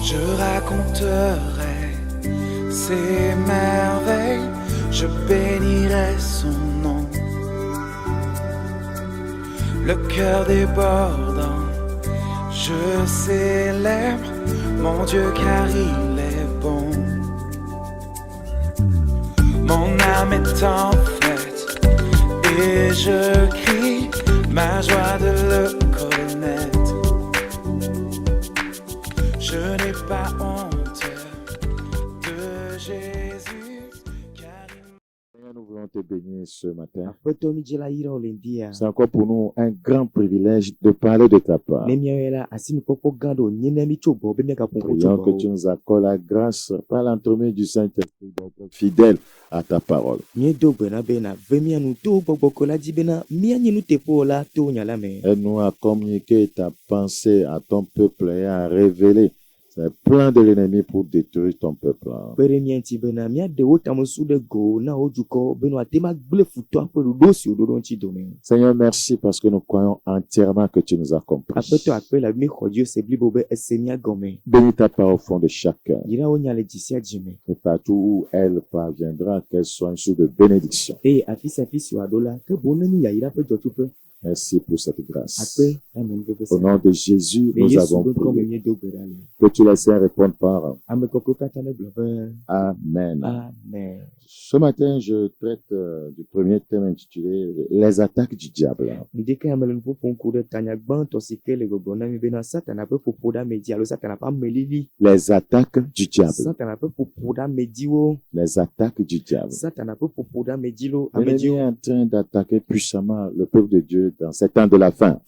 Je raconterai ses merveilles, je bénirai son nom. Le cœur débordant, je célèbre mon Dieu car il est bon. Mon âme est en fête et je crie ma joie de le connaître. Je n'ai pas honte de Jésus car il... Nous voulons te bénir ce matin. C'est C'est encore pour nous un grand privilège de parler de ta part. Prions que tu nous accordes la grâce par l'entremise du Saint-Esprit d'être fidèle à ta parole. Aide-nous à communiquer ta pensée à ton peuple et à révéler ces plans de l'ennemi pour détruire ton peuple. Seigneur, merci parce que nous croyons entièrement que tu nous as compris. Bénis ta parole au fond de chacun. Et partout où elle parviendra, qu'elle soit une source de bénédiction. Merci pour cette grâce. Au nom de Jésus, nous avons prié. Que tu laisses répondre par Amen. Ce matin, je traite du premier thème intitulé Les attaques du diable. Les attaques du diable. Les attaques du diable. L'ennemi est en train d'attaquer puissamment le peuple de Dieu dans ces temps de la fin.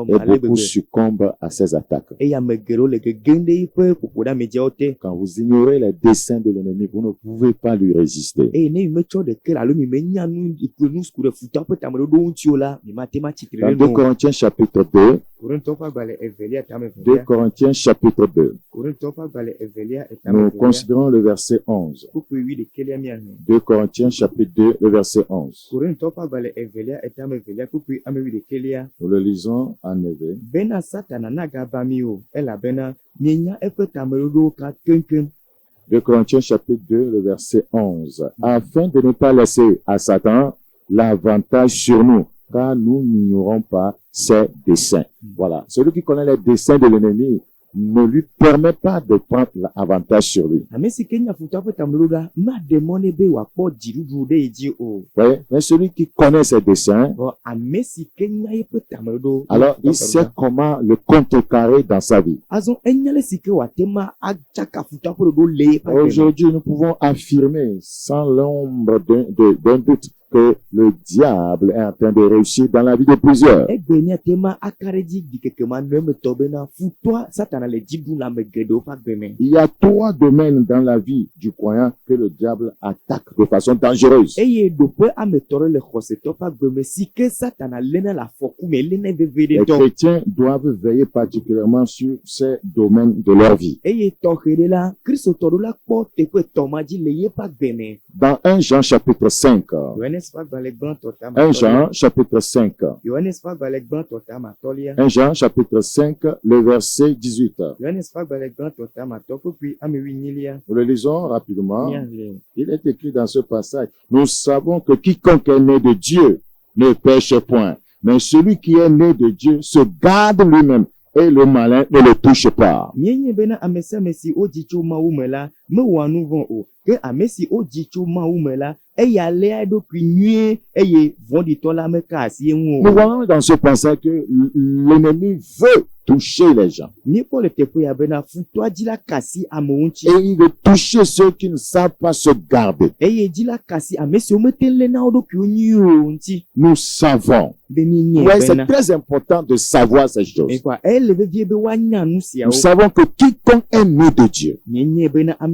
Et beaucoup succombent à ces attaques. Quand vous ignorez les desseins de l'ennemi, vous ne pouvez pas lui résister. Dans 2 Corinthiens chapitre 2, 2 Corinthiens chapitre 2, nous considérons le verset 11. 2 Corinthiens chapitre 2, le verset 11. Nous le lisons en éveil. 2 Corinthiens chapitre 2, le verset 11. Afin de ne pas laisser à Satan l'avantage sur nous, car nous n'ignorons pas ses desseins. Voilà. Celui qui connaît les desseins de l'ennemi ne lui permet pas de prendre l'avantage sur lui. Oui, mais celui qui connaît ses desseins, alors il sait comment le contrecarrer dans sa vie. Aujourd'hui, nous pouvons affirmer sans l'ombre d'un doute que le diable est en train de réussir dans la vie de plusieurs. Il y a 3 domaines dans la vie du croyant que le diable attaque de façon dangereuse. Les chrétiens doivent veiller particulièrement sur ces domaines de leur vie. Dans 1 Jean chapitre 5, 1 Jean chapitre 5, 1 Jean chapitre 5, le verset 18. Nous le lisons rapidement. Il est écrit dans ce passage: nous savons que quiconque est né de Dieu ne pêche point, mais celui qui est né de Dieu se garde lui-même et le malin ne le touche pas. Nous voyons dans ce passage que l'ennemi veut toucher les gens. Et il veut toucher ceux qui ne savent pas se garder. Nous savons. Ouais, c'est très important de savoir ces choses. Nous savons que quiconque est né de Dieu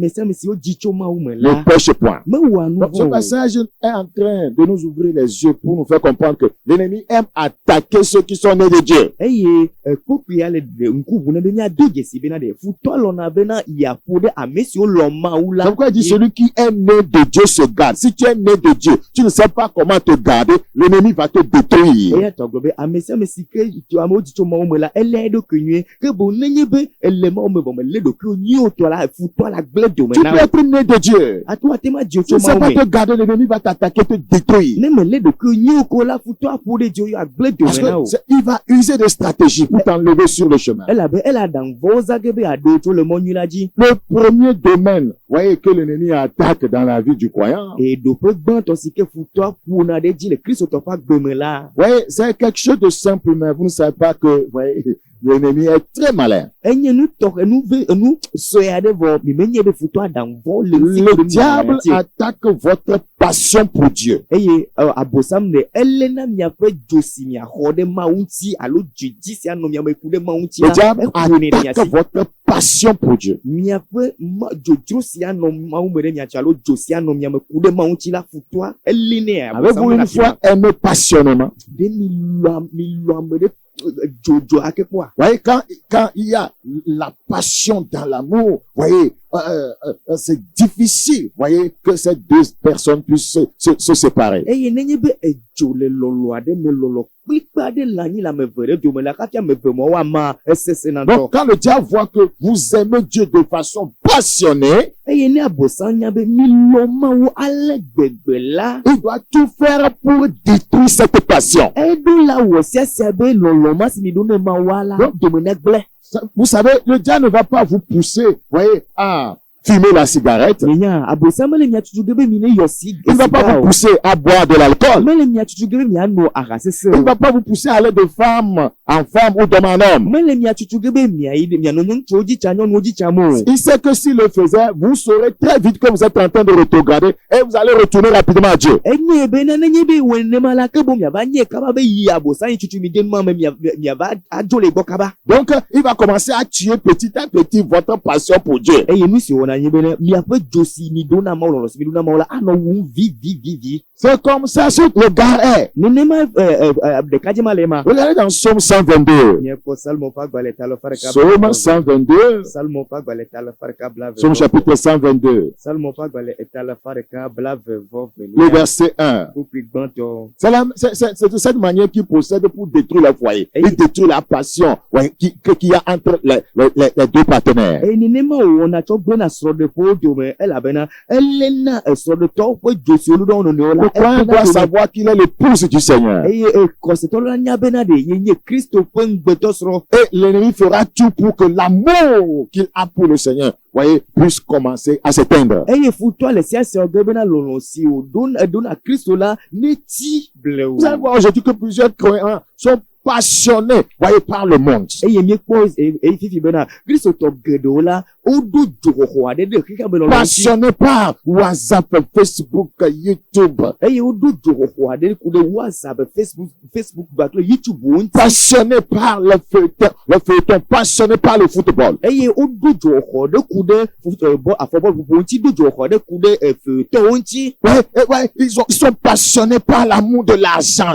si o jicho ma ou me Ne la. pêche point. Me ou à Donc, ce nouveau. passage est en train de nous ouvrir les yeux pour nous faire comprendre que l'ennemi aime attaquer ceux qui sont nés de Dieu. Eye kopi ale de nkubu na benya doge si bena de futo lona bena ya pode amesi o lo ma ou C'est la. pourquoi il dit celui qui est né de Dieu se garde. Si tu es né de Dieu, tu ne sais pas comment te garder, l'ennemi va te détruire. Eya toglobe amesi ke tu amo jicho ma ou me la ele do kenye ke bo nenye be ele ma o me bo me le do kenye o to la futo la gle do me Tu peux na. être né de Dieu. Atwa tema Tu jicho ne sais ma ou pas me. te garder, l'ennemi va t'attaquer, te détruire. Ne me le do kenye o ko la futo apode jo ya gle do Parce me na o. que il va user des stratégies pour t'enlever sur le chemin. Elle a dans vos agebe à deux tout le monde l'a dit. Le premier domaine, voyez, que l'ennemi attaque dans la vie du croyant, Et de peu bon aussi que foutoir pour n'a de dit le Christ au pas de là. voyez, c'est quelque chose de simple, mais vous ne savez pas que, voyez, l'ennemi est très malin. Et nous toque nous soyez vos mais de foutoir dans vos Le diable attaque votre passion pour Dieu. Et à Bossam de Elena mi a fait Josimia Hode Maunti allo Jiji si anom ya meku de Maunti. Le diable attaque votre passion pour Dieu. Mi a fait Jojo si anom Maumere mi a chalo Josi anom ya meku de Maunti la foutoir Elene. Avez-vous une fois aimé passionnément? De mi lo Jojo à quel point? Voyez, quand il y a la passion dans l'amour, voyez, c'est difficile, voyez, que ces deux personnes puissent se séparer. Et il n'y a pas de lolo ade me lolo plipa de l'année la me verre de me la katia me veut moi ma c'est Donc, quand le diable voit que vous aimez Dieu de façon passionnée, et il n'y a bossa n'y a be miloma ou ale bebe là il doit tout faire pour détruire cette passion. et de là où c'est be lolo ma si mi donne ma wala de me negle. Vous savez, le diable ne va pas vous pousser, voyez, à fumer la cigarette. Nya abosa mele nya tutu gebe mi ne yosi. Il ne va pas vous pousser à boire de l'alcool. Mele nya tutu gebe mi ano arasese. Il ne va pas vous pousser à aller de femme en femme ou d'homme en homme. Mele nya tutu gebe mi ayi mi ano nyon choji chanyo noji chamo. Il sait que s'il le faisait, vous saurez très vite que vous êtes en train de rétrograder et vous allez retourner rapidement à Dieu. Enye be na nye be wenne mala ke bo mi aba nye kaba be yi abosa yi tutu mi den ma mi aba ajole go kaba. Donc, il va commencer à tuer petit à petit votre passion pour Dieu. Eye mi si wona nye be na mi afa josi mi dona ma lo mi dona ma wala ano wu vi. C'est comme ça sur le gars est. Nene ma de kaje malema. Regardez dans Psaume 122. Nye ko salmo pa gbale talo farka. Psaume 122. Salmo pa gbale talo farka blave. Psaume chapitre 122. Salmo pa gbale talo farka blave vov. Le verset 1. C'est de cette manière qu'il procède pour détruire le foyer. Il détruit la passion qu'il y a entre les deux partenaires. Et nene ma wona cho bena so de po do me ela bena elena so de to po josi olu don no Le croyant doit savoir qu'il est l'épouse du Seigneur. Et ko se to la nya bena de yenye Christo pen betosro. Et l'ennemi fera tout pour que l'amour qu'il a pour le Seigneur, voyez, puisse commencer à s'éteindre. Et foutoir les sia se bena lolon si o don a Christo la neti bleu. Vous allez voir aujourd'hui que plusieurs croyants sont passionnés, voyez, par le monde. Et yemi pose et fifi bena Christo to gedo la o do joho ade de kika bena Passionnés par WhatsApp, Facebook, YouTube. Et o do joho ade ku de WhatsApp, Facebook ba to YouTube won. Passionnés par le feuilleton, passionnés par le football. Et o do joho de ku de football afobol won ti do joho de ku de feuilleton won ti. Ouais, ils sont passionnés par l'amour de l'argent.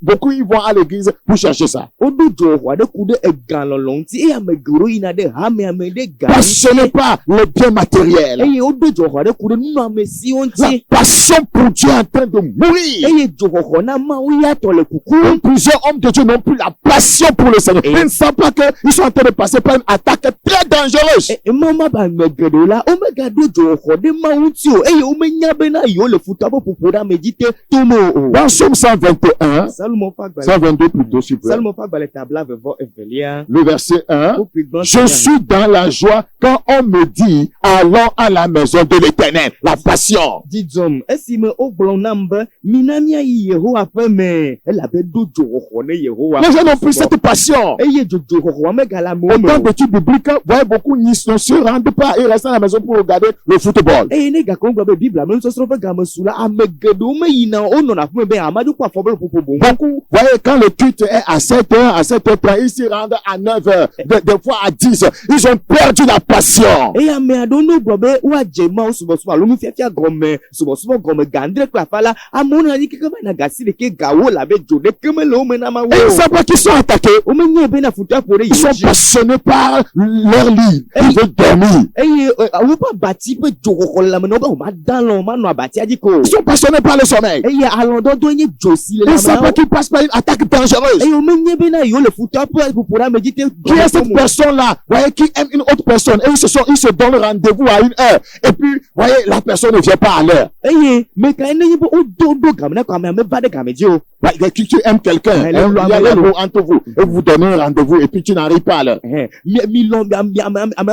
Beaucoup ils vont à l'église pour chercher ça. O do joho de ku de gan lolon ti e amegoro ina de ha me de gan. Passionnés par le bien matériel. Et o do joho de ku de nu amesi won La ti. passion pour Dieu est en train de mourir. Et joho na ma o ya to le kuku. Et plusieurs hommes de Dieu n'ont plus la passion pour le Seigneur. Ils ne savent pas qu'ils sont en train de passer par une attaque très dangereuse. E mama ba megedo la o mega do joho de ma won ti o. E o menya be na yo le football pour da mediter tomo o. Dans Psaume 121, Salmo pa gba 122 plutôt, s'il vous plaît. Salmo pa gba le tabla vevo evelia. Le verset 1. O pi gbon. Je suis dans la joie quand on me dit, allons à la maison de l'Éternel. La passion. Dizom esime ogbon number minamia Yehowa pe me ela be do joho ne Yehowa. Les gens n'ont plus cette passion. Eye joho mega la mo. Au temps d'études bibliques, voyez, beaucoup ne se rendent pas et restent à la maison pour regarder le football. Eye ne ga kon gba be Bible me so so fe ga masula amegedo me yina ono na fun be amadu kwa fobolo popo bon. Beaucoup, voyez, quand le culte est à 7h, à 7h30, ils s'y rendent à 9h, des fois à 10h. Ils ont perdu la passion. eye ame aɖewo ne gblɔ be woadze mawo subɔsubɔ alo nufiafia gɔme subɔsubɔ gɔme gandre kple afa la amewo nɔ anyi keke va na gasi ɖeke gawo labe dzo ɖeke mele wo me na ma wo Et ils ne savent pas qu'ils sont attaqués. womenye bena futa ƒo ɖe Ils sont yewo dzi passionnés par leur lit. Ils veulent dormir. eye woƒe abati ƒe dzoxɔxɔ le lame na wo be womadã lɔ womanɔ abatia dzi ko Ils sont passionnés par le sommeil. eye alɔdɔdɔ nye dzo si le Ils ne lame savent na pas wo qu'ils passent par une attaque dangereuse. eye womenye bena yewo le futa ƒe ƒoƒoɖa me dzi te Qui est cette personne-là, voyez, qui aime une autre personne et ils se donnent rendez-vous à une heure. Et puis, voyez, la personne ne vient pas à l'heure. eye mekae ne nye be wodo game na ko ame ame va ɖe game dzi o Voyez, tu aimes quelqu'un, Ouais, il y a le- l'amour entre vous, et vous donnez un rendez-vous et puis tu n'arrives pas à l'heure. milɔ ame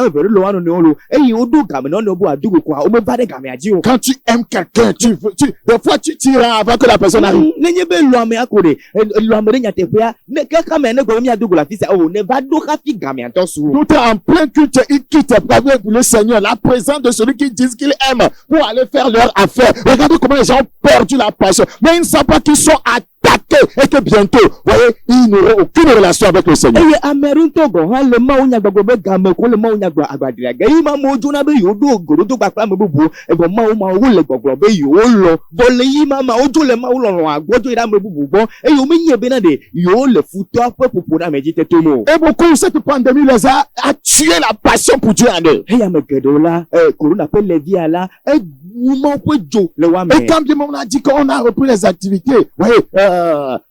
eve ɖe le woa nɔnɔewo lo eye wodo game na wo nɔewo adogo koa womeva ɖe gamea dzi o Quand tu aimes quelqu'un, des fois tu t'iras avant que la personne arrive. nenye be lɔ amea ko ɖe lɔ ame ɖe nyateƒea ne kaka me ne gɔme miadogo le afi sia o ne va do hafi gamea tɔ su Tout est en plein culte, ils quittent avec le Seigneur, la présence de celui qui dit qu'il aime pour aller faire leur affaire. Regardez comment les gens ont perdu la passion. Mais ils ne savent pas qu'ils sont attaqués et que bientôt, voyez, ils n'auront aucune relation avec le Seigneur. eye ame ɖe ŋutɔ gɔ hã le mawo nyagbɔgblɔ be game ko le mawo nyagbɔ agbadria ge yi ma amewo dzona be yewoɖo goɖodo kpakple ame bubuwo evɔ mawo wole gbɔgblɔ be yewolɔ vɔ le yi ma mawo dzo le mawo lɔlɔ agbɔdzo yi ɖe ame bubu gbɔ eye womenye bena ɖe yewo le futɔa ƒe ƒoƒoɖa me dzi tetom o Et beaucoup, cette pandémie les a tué la passion pour Dieu en eux. eye ame geɖewo la corona ƒe levia la ewu mawo ƒe dzo le woame Et quand bien on a dit qu'on a repris les activités, voyez,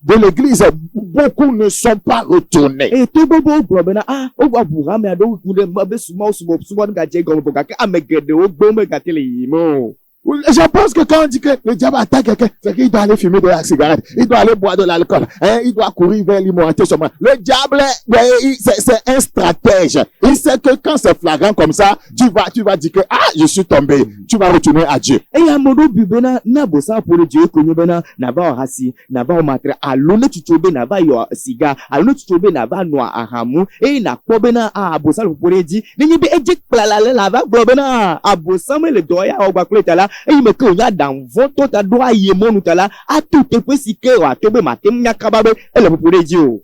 de l'église, beaucoup ne sont pas retournés. eye to gbogbo gblɔ bena wogbɔ abu ame aɖewo ku ɖe be sumawo subɔ ne gadze gɔme bɔ gake ame geɖewo gbe megate le yiyim o Je pense que quand on dit que le diable attaque quelqu'un, c'est qu'il doit aller fumer de la cigarette, il doit aller boire de l'alcool, hein, il doit courir vers l'immoralité seulement. Le diable, c'est un stratège. Il sait que quand c'est flagrant comme ça, tu vas dire que, je suis tombé. Tu vas retourner à Dieu. eye ame ɖewo bi bena ne abosa ƒo ɖe dziwo konye bena nava wɔ hasi nava wɔ matre alo ne tutu be nava yɔ siga alo ne tutu be nava nɔ ahamu eye nakpɔ bena abosa le ƒoƒo ɖe dzi nenye be edze kplala le la va gblɔ bena abosa me le dɔ ya wɔ gbakple ta la eye me ke wònya ɖanvɔ tɔ ta ɖo ayi mɔnu ta la ato teƒe si ke wòato be mate ŋu nya kaba be ele ƒoƒo ɖe dzi o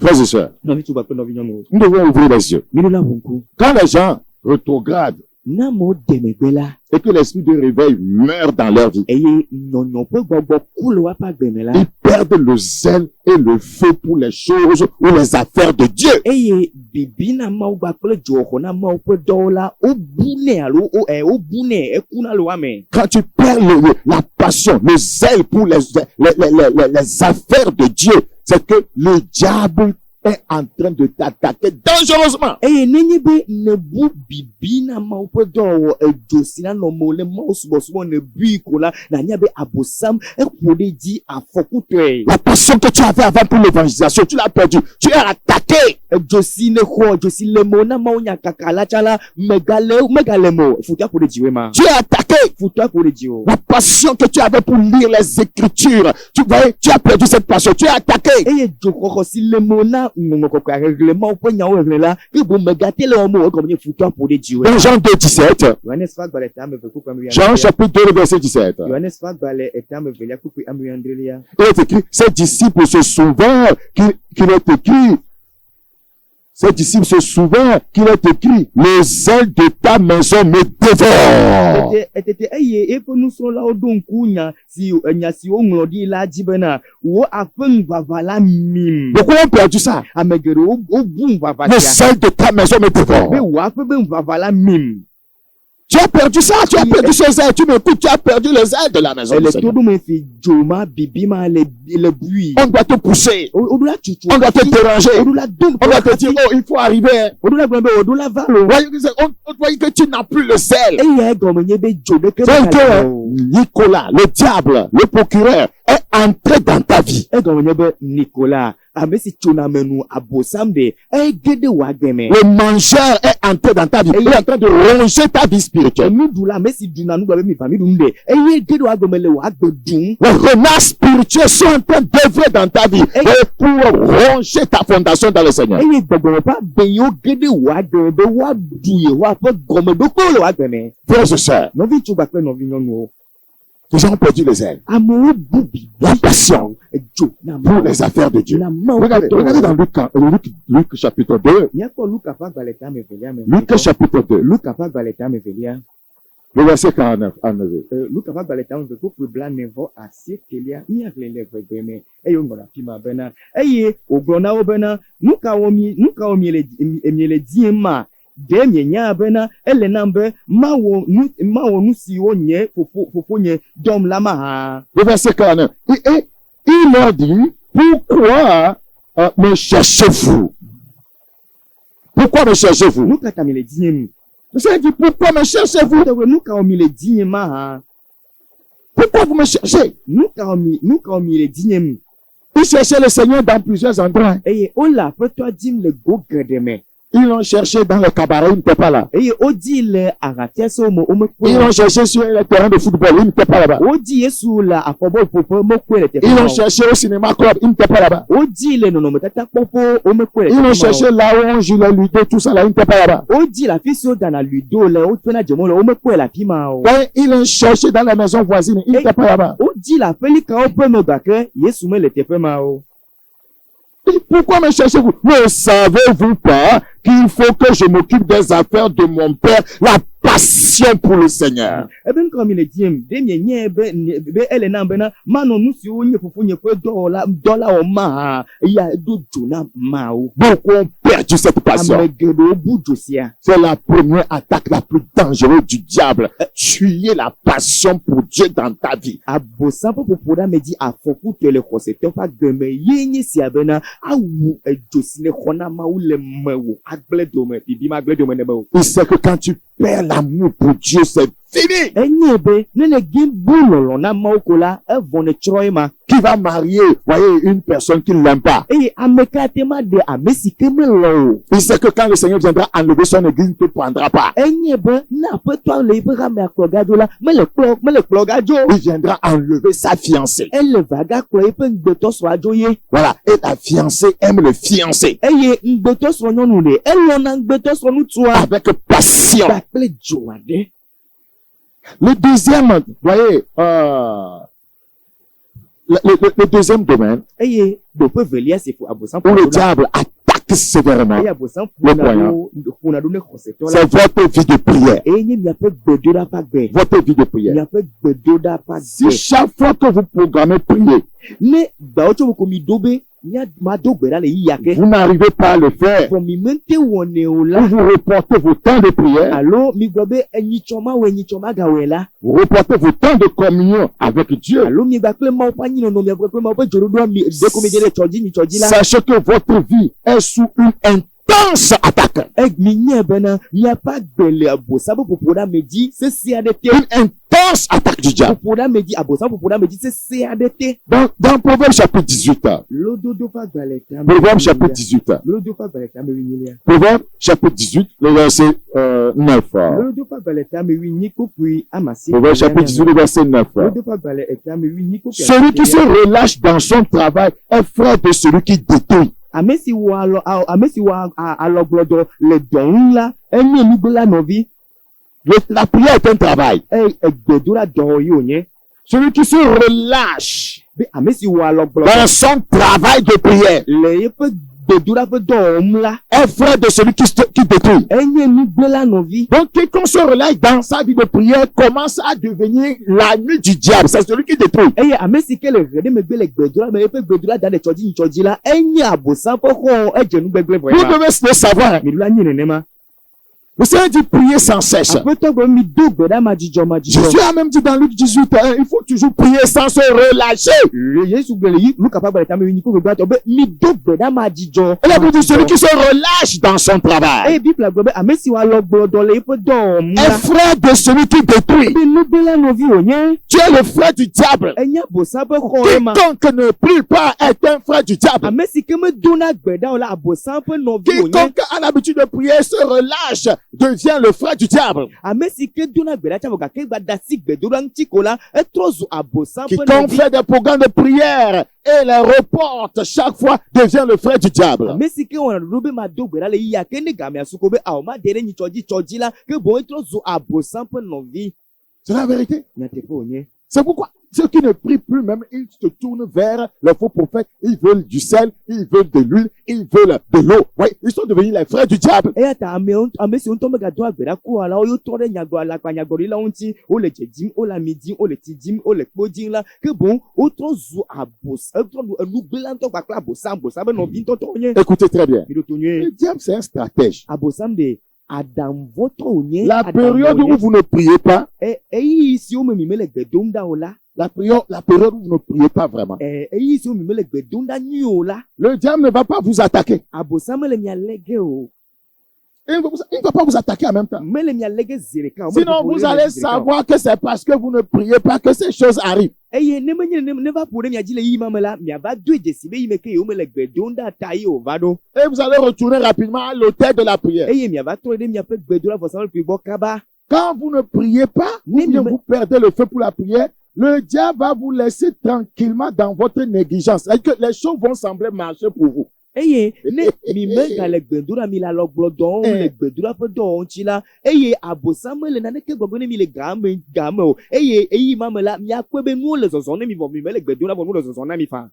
Frères et sœurs, nɔvi tso gbakple nɔvi nyɔnuwo nous devons ouvrir les yeux. mi ɖo la ʋu ŋku Quand les gens rétrogradent ne amewo de megbe la et que l'esprit de réveil meurt dans leur vie, eye nyɔnyɔ ƒe gbɔgbɔ ku le woaƒe agbeme la ils perdent le zèle et le feu pour les choses ou les affaires de Dieu. eye bibi na mawo gbakple dzoxɔ na mawo ƒe dɔwo la wobunɛ alo wobunɛ ekuna le woame Quand tu perds la passion, le zèle pour les affaires de Dieu, c'est que le diable est en train de t'attaquer dangereusement. eye nenye be ne bu bibi na mawo ƒe dɔwɔwɔ edzo si na nɔ mo le mawo subɔsubɔ ne bui ko la nanya be abosam eƒo ɖe dzi afɔkutɔe La passion que tu avais avant pour l'évangélisation, tu l'as perdue. Tu es attaqué. edzo si ne xɔ edzo si le mo na mawo nya kaka la tsã la megale mo futua ƒo ɖe dziwoe ma Tu es attaqué. futua ƒo ɖe dziwo La passion que tu avais pour lire les Écritures, tu as perdu cette passion. Tu es attaqué. eye dzoxɔxɔ si le mo na ŋɔŋɔ kɔkɔe ahehle mawo ƒe nyawo hehle la ke bo megate le wɔm o egɔme nye futua ƒo ɖe dziwoe Dans Jean 2, 17, Yohanes ƒe agbalẽ eta ame eve kpukpu ame Jean chapitre 2, le verset 17, Yohanes ƒe agbalẽ eta ame evelia kpukpu ame adrelia il est écrit, ses disciples se souvinrent qu'il est écrit, ses disciples se souvinrent qu'il est écrit, le zèle de ta maison me dévore. etete eye eƒe nusrɔ̃lawo ɖo ŋku nya si woŋlɔ ɖi la dzi bena wo aƒe ŋuʋaʋã la mim Beaucoup ont perdu ça. ame geɖewo wobu ŋuʋaʋã Le sia zèle de ta maison me be dévore. wò aƒe be ŋuʋaʋã la mim Tu as perdu ça, tu as perdu ce zèle. Tu m'écoutes, tu as perdu le zèle de la maison. du ele Seigneur. toɖome fi dzo ma bibi ma le bui On doit te pousser. woɖo la tutu On doit te déranger. woɖo la dom On doit te dire, oh, il faut arriver. woɖo la gblɔ be woɖo la va lo On voit que tu n'as plus le zèle. eya egɔme nye be dzo ɖeke C'est megale que o. Nicolas, le diable, le procureur, est entré dans ta vie. egɔme nye be Nicolas ame si tsona me nu abosam de ege ɖe wò agbeme Le mangeur est entré dans ta vie. Il est en train de ronger ta vie spirituelle. enuɖula ame si ɖuna nu gblɔ be mi va mi ɖu nu ɖe eye ge ɖe wò agbeme le wò agbe ɖum Les renards spirituels sont en train d'œuvrer dans ta vie et pour ronger ta fondation dans le Seigneur. eye gbɔgbɔme ƒe abeyiwo ge ɖe wò agbeme be woaɖu yehowa ƒe gɔmeɖokpewo le wò agbeme Frères et sœurs, nɔvi tso kpakple nɔvi nyɔnuwo les gens ont perdu les ailes. amewo bu bibi La passion. edzo na pour mawu les affaires de Dieu. na mawu Regardez, kɔtɔ. regardez dans Luc chapitre 2. Miakpɔ Luka ƒe agbalẽta ame evelia me. Luc chapitre 2, Luka ƒe agbalẽta ame evelia. le verset 49 à 9. Luka ƒe agbalẽta ame eve kpokploe blaene-vɔ-asiekelia míaxlẽ le gbegbe me eye wonɔ ɖe afi ma bena eye wògblɔ na wo bena nu ka wɔ miele dim ma ɖe mienya bena ele nam be mawɔ nu siwo nye fofonye dɔm la mahã. Le verset 49. Et il leur dit, pourquoi me cherchez-vous? Pourquoi me cherchez-vous? Nu ka ta miele dim? Le Seigneur dit, pourquoi me cherchez-vous? Tɔgbe nu ka wɔ miele dim mahã? Pourquoi vous me cherchez? Nu ka wɔ miele dim? Ils cherchaient le Seigneur dans plusieurs endroits. Eye wole aƒetɔa dim le go geɖe me. Ils l'ont cherché dans le cabaret, il n'était pas là. Eye wodi le ahafiasewo me womekpɔe Ils o. l'ont cherché sur le terrain de football, il n'était pas là-bas. Wodi Yesu le afɔbɔƒoƒe mekpɔe le teƒe Ils ma l'ont o. cherché au cinéma club, il n'était pas là-bas. Wodi le nɔnɔmetata kpɔƒe womekpɔe le Ils l'ont teƒe ma cherché là où on joue le ludo, tout ça là, il n'était pas là-bas. o. Wodi le afi si wodana ludo le wotɔna dzemɔ le womekpɔe le afi ma o. Quand ils l'ont cherché dans les maisons voisines, il n'était pas là-bas. Wodi le aƒelikawo ƒe me gake Yesu mele teƒe ma o. Et pourquoi me cherchez-vous? Ne savez-vous pas qu'il faut que je m'occupe des affaires de mon Père, la passion pour le Seigneur? Ebe ŋkɔ mi le dim ɖe mienye be ele nam bena manɔ nu siwo nye fofonye ƒe dɔla wɔ mahã eya eɖo dzo na mawo. Beaucoup ont perdu cette passion. Ame geɖewo bu dzo sia. C'est la première attaque la plus dangereuse du diable. Tuer la passion pour Dieu dans ta vie. Abosam ƒe ƒoƒo ɖe ame dzi afɔku tɔ le xɔsetɔ ƒe agbe me ye nye sia bena awu edzo si le xɔ na Mawu le mewò agble dome bibi ma agble dome ne me o. Il sait que quand tu perds l'amour pour Dieu, c'est fini. Enye be ne le gbe bu lɔlɔ na Mawu ko la evɔ ne tsrɔ̃ ye ma. Qui va marier, voyez, une personne qui ne l'aime pas. Eye ame ka te ma ɖe ame si ke melɔ o. Il sait que quand le Seigneur viendra enlever son église, il ne te prendra pas. Enye be ne aƒetɔa le yiƒe hame akplɔ ga dzo la mele kplɔ ga dzo. Il viendra enlever sa fiancée. Ele va ga kplɔ yiƒe ŋgbetɔsrɔ̃a dzo ye. Voilà. Et la fiancée aime le fiancé. Eye ŋgbetɔsrɔ̃ nyɔnu ɖe elɔ̃na ŋgbetɔsrɔ̃ ŋutsua Avec passion. kpakple dzo aɖe. Le deuxième, voyez, le deuxième domaine Eye ɖoƒe velia si abosam où le ƒona diable attaque sévèrement, eye abosam Le ƒona ɖo ne xɔsetɔ la. c'est votre vie de prière. Eye nye miaƒe gbedoɖa ƒe agbe. Votre vie de prière. Miaƒe gbedoɖa ƒe Si agbe. chaque fois que vous programmez prier, Ne gbawo tso ko mi do be mado gbe ɖa le yiya ke. vous n'arrivez pas à le faire, Fɔ mi mente wɔnɛ o ou la. vous reportez vos temps de prière, Alo mi gblɔ be enyitsɔma wɔ enyitsɔma gawɔe la. vous reportez vos temps de communion avec Dieu. Alo mi gba kple Mawu ƒe anyinɔnɔ mi gba kple Mawu ƒe dzoɖoɖoa mi de ko mi de le tsɔdzi la. Sachez que votre vie est sous une intense attaque. Mi nye bena miaƒe agbe le abosam ƒe ƒoƒo ɖa me dzi sesẽ aɖe te. Une intense attaque du diable. Ƒoƒo ɖa me dzi abosam ƒoƒo ɖa me dzi sesẽ aɖe te. Dans Proverbe chapitre 18, Lododo ƒe agbalẽ ta. Proverbe chapitre 18, Lododo ƒe agbalẽ ta me wi nyilia. Proverbe chapitre 18, le verset 9. Lododo ƒe agbalẽ ta me wi nyi kpokploe ama si. Proverbe chapitre 18, le verset 9. Lododo ƒe agbalẽ ta me wi nyi kpokploe. Celui qui se relâche dans son travail est frère de celui qui détruit. Ame si wɔ alɔgblɔdɔ le dɔ ŋu la enye nugbela nɔvi. La prière est un travail. Egbedoɖa dɔ yi wònye. Celui qui se relâche Be ame si wɔ alɔgblɔdɔ dans son travail de prière le yeƒe gbedoɖa ƒe dɔ wɔm la est frère de celui qui détruit. enye nugbela nɔvi. Donc, quiconque se relâche dans sa vie de prière commence à devenir l'ami du diable. C'est celui qui détruit. Eye ame si ke le ɣe ɖe megbe le gbedoɖa me yeƒe gbedoɖa da le tsɔdzi la enye abosam ƒe xɔ edze nugbegble vɔ Vous ya. devez le savoir. Mi ɖo la nyi nenema. Le Seigneur dit prier sans cesse. Aƒetɔ gbe mi do gbe ɖa ma dzidzɔ. Jésus a même dit dans Luc 18, il faut toujours prier sans se relâcher. Yesu gbe le yi Luka ƒe agbalẽ ta me wi nyi ko gbedoɖa be mi do gbe ɖa ma dzidzɔ. Et la Bible dit celui qui se relâche dans son travail Eye Bibla gblɔ be ame si wɔ alɔgblɔdɔ le yeƒe dɔ wɔm est la frère de celui qui détruit. be nugbela nɔvi wònye. Tu es le frère du diable. Enye abosam ƒe xɔ ye ma. Quiconque ne prie pas est un frère du diable. Ame si ke me dona gbe ɖa o la abosam ƒe nɔvi wònye. Quiconque a l'habitude de prier se relâche devient le frère du diable. Ame si ke dona gbe ɖa tsa vɔ gake gba da si gbedoɖa ŋuti ko la etrɔ zu abosam ƒe Quiconque nɔvi. fait des programmes de prière et les reporte chaque fois devient le frère du diable. Ame si ke wɔna ɖoɖo be ma do gbe ɖa le yiya ke ne gamea su ko be awɔ ma de ɖe nyi tsɔdzi la ke boŋ etrɔ zu abosam ƒe nɔvi. C'est la vérité. Nyateƒe wònye. C'est pourquoi ceux qui ne prient plus même, ils se tournent vers les faux prophètes. Ils veulent du sel, ils veulent de l'huile, ils veulent de l'eau. Oui, ils sont devenus les frères du diable. eya ta ame si ŋutɔ megado agbeda ku la woyɔ tɔ ɖe nyagblɔɖilawo ŋuti wole dze dim wole ami dim wole tsi dim wole kpo dim la ke boŋ wotrɔ zu wotrɔ ɖu enugblẽla ŋutɔ kpakple abosam be nɔvi ŋutɔtɔwo nye Écoutez très bien. mi ɖo to nyuie Le diable, c'est un stratège. abosam de aɖaŋuvɔtɔ wònye La période où vous ne priez pas, eyi si wo me mi mele gbe dom ɖa o la la période où vous ne priez pas vraiment, eyi si wo mi mele gbe dom ɖa nyuie o la le diable ne va pas vous attaquer. abosam mele mia lé ge o Il ne va pas vous attaquer en même temps. mele mia lé ge zi ɖeka o. Sinon, vous allez savoir que c'est parce que vous ne priez pas que ces choses arrivent. eye ne menye ne va ƒo ɖe mia dzi le yi ma me la miava doe dzesi be yi me ke yewo mele gbe dom ɖa ta yi o va ɖo Et vous allez retourner rapidement à l'autel de la prière. eye miava trɔ ɖe miaƒe gbedoɖa vɔsamlekpui gbɔ kaba Quand vous ne priez pas, ou bien vous perdez le feu pour la prière, le diable va vous laisser tranquillement dans votre négligence. C'est-à-dire que les choses vont sembler marcher pour vous. eye ne mi megale gbedoɖa mi le alɔgblɔdɔwo le gbedoɖa ƒe dɔwɔwɔ ŋuti la eye abosam mele naneke gbɔgblɔ ne mi le game o eye eyi ma me la miakpɔe be nuwo le zɔzɔm ne mi vɔ mi mele gbedoɖa vɔ nuwo le zɔzɔm na mi fa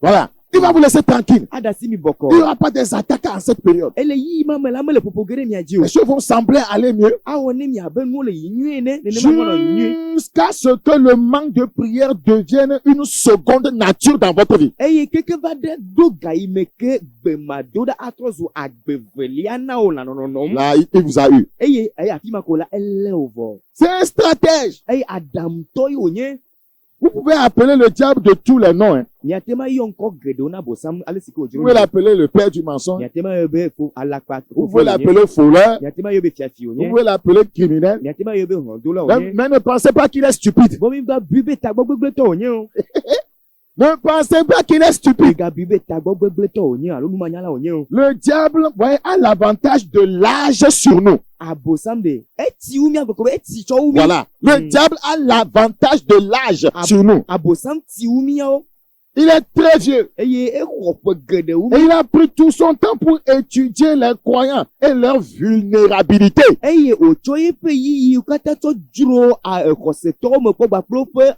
Voilà. Il va vous laisser tranquille. aɖe asi mi Il n'y bɔkɔ aura pas des attaques en cette période. ele yi ma me la mele ƒoƒo ge ɖe mia dzi o Les choses vont sembler aller mieux awɔ ne miabe nuwo le yi nyuie ne nenema gbɔdɔ yi nyuie jusqu'à ce que le manque de prière devienne une seconde nature dans votre vie. eye keke va ɖe ɖo ga yi me ke gbemadoɖa atrɔ zu agbevelia na wo le nɔnɔnɔm Là, il vous a eu. eye afi ma ko la elé wo vɔ C'est un stratège. eye aɖaŋutɔ yi wònye Vous pouvez appeler le diable de tous les noms. Hein. miatema yɔ ŋkɔ geɖewo na abosam ale si ke Vous wòdzro pouvez l'appeler le père du mensonge. miatema yɔ be alakpa Vous pouvez l'appeler voleur. miatema yɔ be fiafi Vous wònye pouvez l'appeler criminel. miatema yɔ be hlɔ̃dola Mais, wònye mais ne pensez pas qu'il est stupide. bɔn mi gba bui be tagbɔ gbegblẽtɔ wònye o Ne pensez pas qu'il est stupide. mi ga bui be tagbɔ gbegblẽtɔ wònye alo numanyala wònye o Le diable, voyez, a l'avantage de l'âge sur nous. abosam de eti wu mi agbɔkɔ be eti tsɔ wu mi Voilà. Le diable a l'avantage de l'âge sur nous. abosam ti wu miawo Il est très vieux. eye exɔ ƒe geɖe wu mi Et il a pris tout son temps pour étudier les croyants et leur vulnérabilité. eye wòtsɔ yeƒe yiyiwo katã tsɔ dzro xɔsetɔwo me kpɔ gbakplo ƒe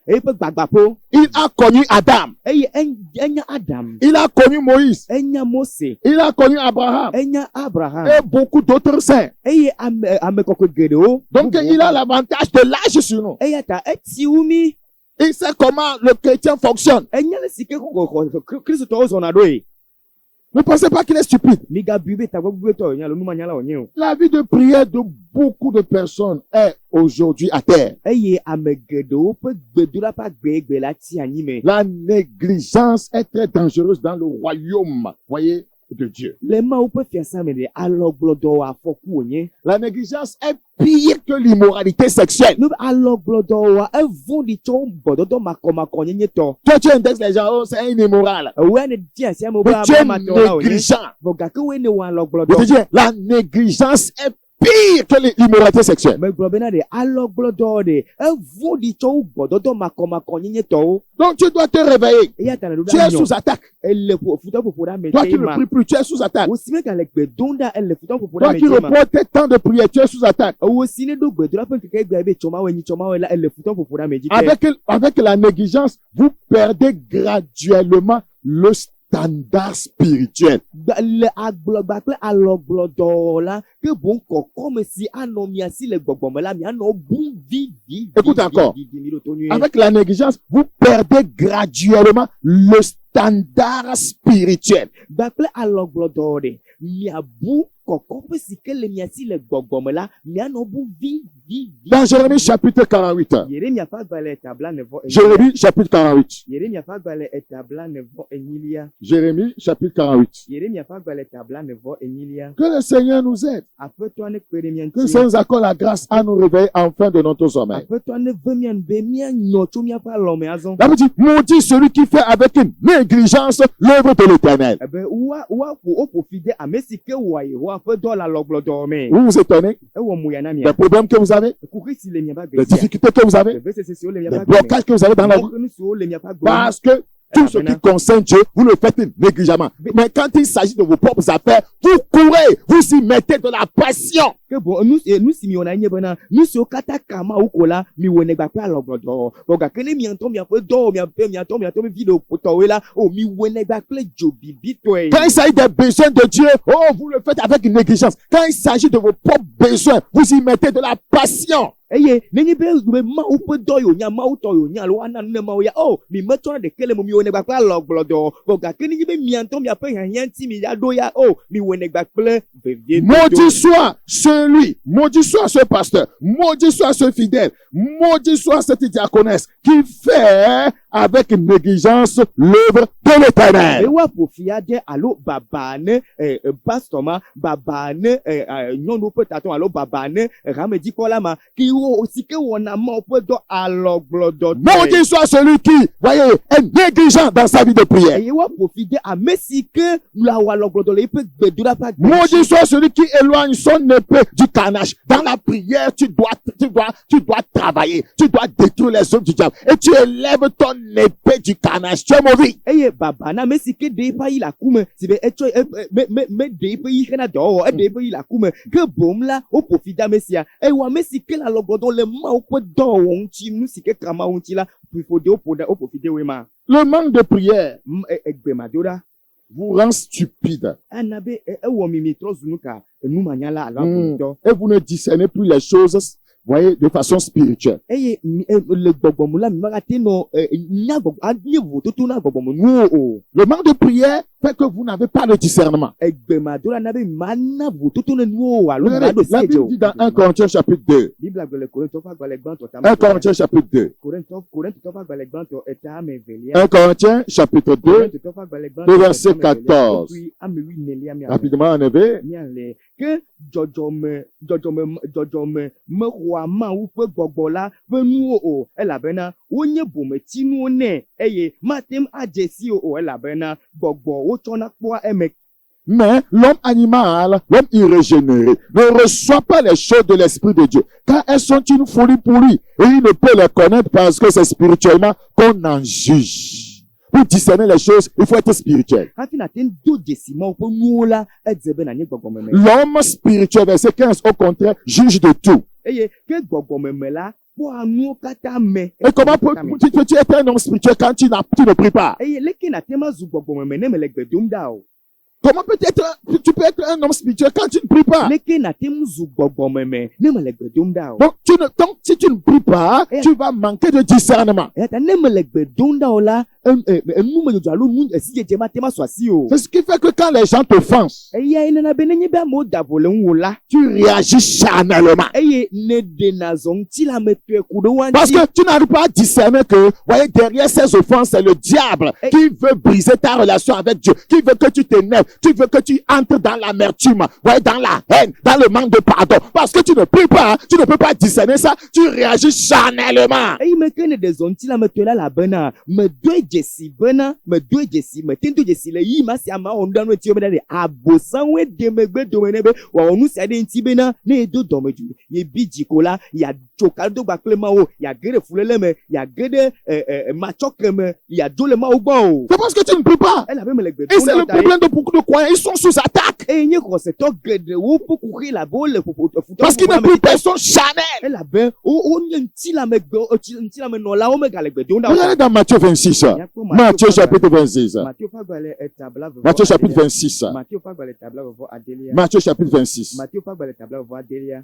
eƒe gbagbãƒewo Il a connu Adam. eye enya Adam Il a connu Moïse. enya Mose Il a connu Abraham. enya Abraham Et beaucoup d'autres saints. eye ame kɔkɔe geɖewo Donc il a l'avantage de l'âge sur nous. eya ta eti wu mi Il sait comment le chrétien fonctionne. enya le si ke kristotɔwo zɔna ɖoe Ne pensez pas qu'il est stupide. migabui be tagbɔ gbegblẽtɔ wònye alo numanyala wònye o La vie de prière de beaucoup de personnes est aujourd'hui à terre. eye ame geɖewo ƒe gbedoɖa ƒe agbegbe la ti anyi me La négligence est très dangereuse dans le royaume, voyez, de Dieu. le mawo ƒe fiasa me de alɔgblɔdɔwɔ afɔku wònye La négligence est pire que l'immoralité sexuelle. nu alɔgblɔdɔwɔa evɔ̃ɖi tsɔ gbɔdɔdɔ makɔmakɔ nyenye tɔ Toi, tu indexes les gens, oh, c'est un immoral. ewoe ne di asi amewo be Mais tu es amatɔ la wònye négligent. vɔ gake woe ne wɔ Je te alɔgblɔdɔ dis, la négligence est pire que l'immoralité sexuelle. megblɔ bena de alɔgblɔdɔ de evɔ̃ɖi tsɔ wo gbɔdɔdɔ makɔmakɔ nyenye tɔwo Donc tu dois te réveiller. eya ta Tu es sous ɖoɖa attaque. ele futɔƒoƒo ɖa me Toi qui te ne ma pries plus, tu es sous attaque. wosi me gale gbe dom ɖa ele futɔƒoƒo ɖa Toi me qui te ma reportes tes temps de prière, tu es sous attaque. wosi ne ɖo gbedoɖa ƒe ŋkeke egbe be tsɔmawoe la ele futɔƒoƒo ɖa me dzi ke Avec la négligence, vous perdez graduellement le standard spirituel. le agblɔgba kple alɔgblɔdɔ la ke boŋ kɔkɔme si anɔ mia si le gbɔgbɔme la mianɔ bum vivi. Écoute encore. Avec la négligence, vous perdez graduellement le standard spirituel. gba kple alɔgblɔdɔ de miabu kɔkɔƒe si ke le mia si le gbɔgbɔme la mianɔ bu vivi. Dans Jérémie chapitre 48. Yeremia ƒe agbalẽ etablanevɔ Jérémie chapitre 48. Yeremia ƒe agbalẽ etablanevɔ enyilia. Jérémie chapitre 48. Yeremia ƒe agbalẽ etablanevɔ enyilia. Que le Seigneur nous aide. Aƒetɔ ne kpe ɖe mia Que le ŋuti. Seigneur nous accorde la grâce à nous réveiller enfin de notre sommeil. Aƒetɔ ne ve mia nu be mianyɔ tso miaƒe alɔme azɔ. La Bible dit, maudit celui qui fait avec une négligence l'œuvre de l'éternel. Ebe woƒo fi de ame si ke wɔa Yehowa ƒe dɔ le alɔgblɔdɔ me. Vous vous étonnez Ewɔ moya na des mia. problèmes que vous avez, Kuxi si le miaƒe des agbe sia. difficultés que vous avez, Vevese siwo le des miaƒe agbe me. blocages que vous avez dans la vie. Nu siwo le miaƒe agbe me. Parce que Tout ce qui concerne Dieu, vous le faites négligemment. Mais quand il s'agit de vos propres affaires, vous courez, vous y mettez de la passion. Que bon, nous si mi on a nye bana, nous si okata kama ukola, mi wene gba pe alogbodo. Boga kene mi anton mi ape do, mi anton mi video potowe la, oh mi wene gba pe jobi bitoy. Quand il s'agit des besoins de Dieu, oh, vous le faites avec négligence. Quand il s'agit de vos propres besoins, vous y mettez de la passion. Eye, nenye be ma upe do yo nya ma uto yo nya lo ana nne ma ya, oh, mi meto na de kele mo mi wene gba pe alogbodo. Boga kene be mi anton mi ape yan ti mi ya do ya, oh, mi wene gba pe vevie. Maudit soit celui, maudit soit ce pasteur, maudit soit ce fidèle, maudit soit cette diaconesse qui fait avec négligence l'œuvre de l'Éternel. Ewa profia de alo babane pastor babane nyono petaton alo babane ramedi kola ma ki wo aussi que on a mo pedo aloglodo. Maudit soit celui qui, voyez, est négligent dans sa vie de prière. Ewa profia de amesi que la waloglodo le peut bedura pas. Maudit soit celui qui éloigne son épée du carnage. Dans la prière, tu dois travailler. Tu dois détruire les œuvres du diable. Et tu élèves ton épée du carnage. Tu es mauvais. Eye babana mesi que de pa ila kume. Si be echo me de pa yi kana do, de pa ila kume. Que bom la o profita mesia. Ewa mesi que la logodo le ma o pe do won ti nu si que kama won ti la. Puis faut de o profiter we ma. Le manque de prière Egbe madora. vous rend stupide. Anabe ewo mimi trozunuka nu manyala ala do. Et vous ne discernez plus les choses, voyez, de façon spirituelle. Eye le gbogbomu la mi ma te no nya gbogbo anye wo to to na gbogbomu nu o. Le manque de prière fait que vous n'avez pas de discernement. Egbe madora na be mana wo to to nu o wa lo Regardez, ma do la seje Bible o. dit dans 1 Corinthiens chapitre 2. Bible agole Korinto fa gole gbanto ta. 1 Corinthiens chapitre 2. Korinto to fa gole gbanto eta me velia. 1 Corinthiens chapitre 2. Korinto to fa gole gbanto. le verset 14. Puis ame wi nelia mi. Rapidement en éveil. Mi ale que jojome me roi ma ou pe gbogbo la pe nu o elabena onye bome tinu ne eye matem ajesi o elabena gbogbo o chona po eme. Mais l'homme animal, l'homme irrégénéré, ne reçoit pas les choses de l'Esprit de Dieu, car elles sont une folie pour lui. Et il ne peut les connaître parce que c'est spirituellement qu'on en juge. Pour discerner les choses, il faut être spirituel. Afina ten do jesima o pe nu la edzebe na nye gbogbo meme. L'homme spirituel, verset 15, au contraire, juge de tout. Eye ke gbogbo meme la po anu kata me. Et comment peux-tu être un homme spirituel quand tu ne pries pas? Eye leke na tema zu gbogbo meme ne mele gbedum da o. Comment tu peux être un homme spirituel quand tu ne pries pas? Leke na tem zu gbogbo meme ne mele gbedum da o. Donc, si tu ne pries pas, tu vas manquer de discernement. Eta ne mele gbedum da o la enu me jalo nu esi je ma tema swasi o. C'est ce qui fait que quand les gens t'offensent, Eye ina na benenye ba mo davole nwola. tu réagis charnellement. Eye ne de na zonti la metu ekudo wanti. Parce que tu n'arrives pas à discerner que, voyez, derrière ces offenses, c'est le diable qui veut briser ta relation avec Dieu, qui veut que tu t'énerves, qui veut que tu entres dans l'amertume, voyez, dans la haine, dans le manque de pardon. Parce que tu ne pries pas, tu ne peux pas discerner ça, tu réagis charnellement. Eye me kene de zonti la metu la bena me do jesi bena me do jesi me tento jesi le yi ma si ama onda no ti o me de abosan we de me gbe do me ne be wa onu si ade nti bena ne do do me ju ye biji kola ya chokal do gba klema o ya gere fulele me ya gede ma chokeme ya jole ma ogbo o. C'est parce que tu ne pries pas. Elle avait me le gbe. Et c'est le problème de beaucoup de croyants, ils sont sous attaque. Et nye ko se to gede wo pour courir la bolle Parce qu'ils ne prient pas, ils sont charnels. elle avait o nti la me gbe o nti la me no la o me gale gbe do nda. Regardez dans Matthieu 26. Matthieu chapitre 26. Matthieu fagbale etabla vo. Matthieu chapitre 26. Matthieu fagbale etabla vo Adelia. Matthieu chapitre 26. Matthieu fagbale etabla vo Adelia.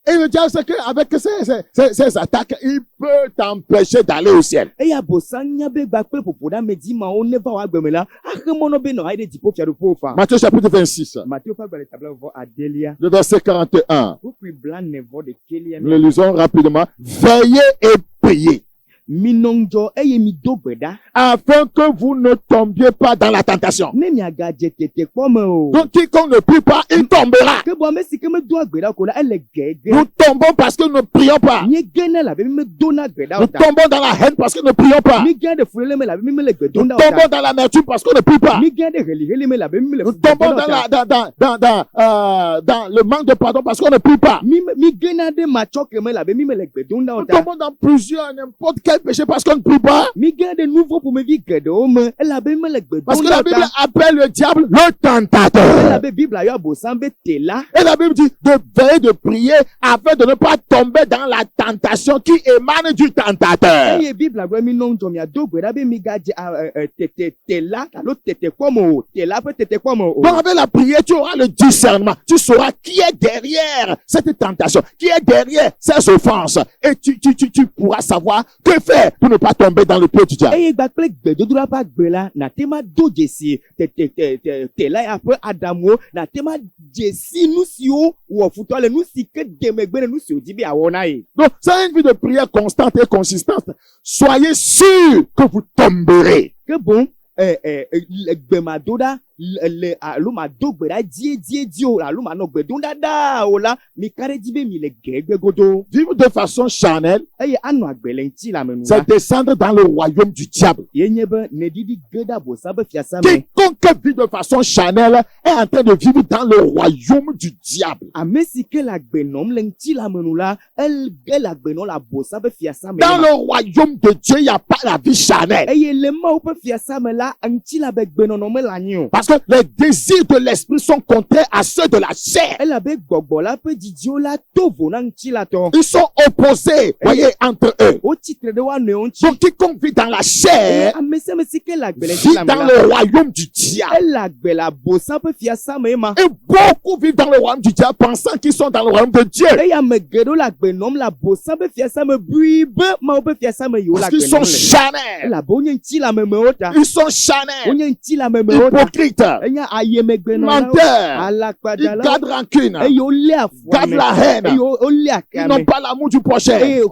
Et le diable, c'est qu'avec ces attaques, il peut t'empêcher d'aller au ciel. E ya bosanya be gba pe popoda medi ma o ne va wa gbe me la. Ahemono be no aide dipo fiado fofa. Matthieu chapitre 26. Matthieu fagbale etabla vo Adelia. Le verset 41. Pour puis blanc ne vo de kelia. Nous le lisons rapidement. Veillez et priez. Minongjo eye mi do gbeda. Afin que vous ne tombiez pas dans la tentation. Ne mi aga jetete pome o. Donc, quiconque ne prie pas, il tombera. Que bo me si que me do gbeda ko la ele gege. Nous tombons parce que nous ne prions pas. Ni gene la be me do na gbeda Nous o ta. tombons dans la haine parce que nous ne prions pas. Ni gene de fulele me la be me le gbedo Nous na o ta. tombons dans l'amertume parce qu'on ne prie pas. Ni gene de reli me la be me le. Nous tombons dans le manque de pardon parce qu'on ne prie pas. Mi gene de machoke me la be me le gbedo na o Nous ta. tombons dans plusieurs, n'importe quel quel péché? Parce qu'on ne prie pas. Mi gã ɖe nu vɔ̃ ƒomevi geɖewo me elabe mele gbe Parce dom que la ɖa Bible ta. appelle le diable le tentateur. Elabe Biblia yɔ abosam be tela. Et la Bible dit de veiller, de prier afin de ne pas tomber dans la tentation qui émane du tentateur. Eye Biblia gblɔ mi nɔ ŋudzɔ miado gbe ɖa be mi gadze tela alo tetekpɔme o. Tela ƒe tetekpɔme o. Donc avec la prière, tu auras le discernement. Tu sauras qui est derrière cette tentation, qui est derrière ces offenses. Et tu pourras savoir que faire pour ne pas tomber dans le pied du diable. Eye gba kple gbedodoɖa ƒe agbe la nate ma do dzesi tela ya ƒe Adamuwo nate ma dzesi nu siwo wɔ futɔ le nu si ke de megbe ne nu siwo dzi be awɔ na ye. Donc, c'est une vie de prière constante et consistante. Soyez sûrs que vous tomberez. Ke boŋ gbemadoɖa le alo mado gbe ɖa die o alo manɔ gbe dom ɖaɖa o la mi ka ɖe dzi be mi le ge gbe godo. Vivre de façon charnelle, Eye anɔ agbe le ŋutilame nu la. c'est descendre dans le royaume du diable. Ye nye be neɖiɖi ge ɖe abosam ƒe fiasa me. Quiconque vit de façon charnelle est en train de vivre dans le royaume du diable. Ame si ke le agbe nɔm le ŋutilame nu la ele agbe nɔm le abosam ƒe fiasa me. Dans le royaume de Dieu, il n'y a pas la vie charnelle. Eye le Mawu ƒe fiasa me la ŋutilabe gbenɔnɔ mele anyi o. Parce que les désirs de l'esprit sont contraires à ceux de la chair. Elabe gbɔgbɔ la ƒe didiwo la to vo na ŋutilatɔ. Ils sont opposés, voyez, entre eux. Wotsitre ɖe wo nɔewo ŋuti. Donc, quiconque vit dans la Eye chair ame sia ame si ke le agbe le vit ŋutilame dans la. le royaume du diable. Ele agbe le abosam ƒe fiasa me ma. Et beaucoup vivent dans le royaume du diable pensant qu'ils sont dans le royaume de Dieu. Eye ame geɖewo le agbe nɔm le abosam ƒe fiasa me bui be Mawu ƒe fiasa me yiwo le Parce agbe qu'ils sont nɔm le. charnels. Elabe wonye ŋutilamemewo ta. Ils sont charnels. Wonye ŋutilamemewo ta. Hypocrites. Enye ayemegbenɔlawo. Menteurs. Ils Alakpadalawo. gardent rancune. Eye wolé Gardent afuame. la haine. Eye wolé Ils n'ont akame. pas l'amour du prochain. Eye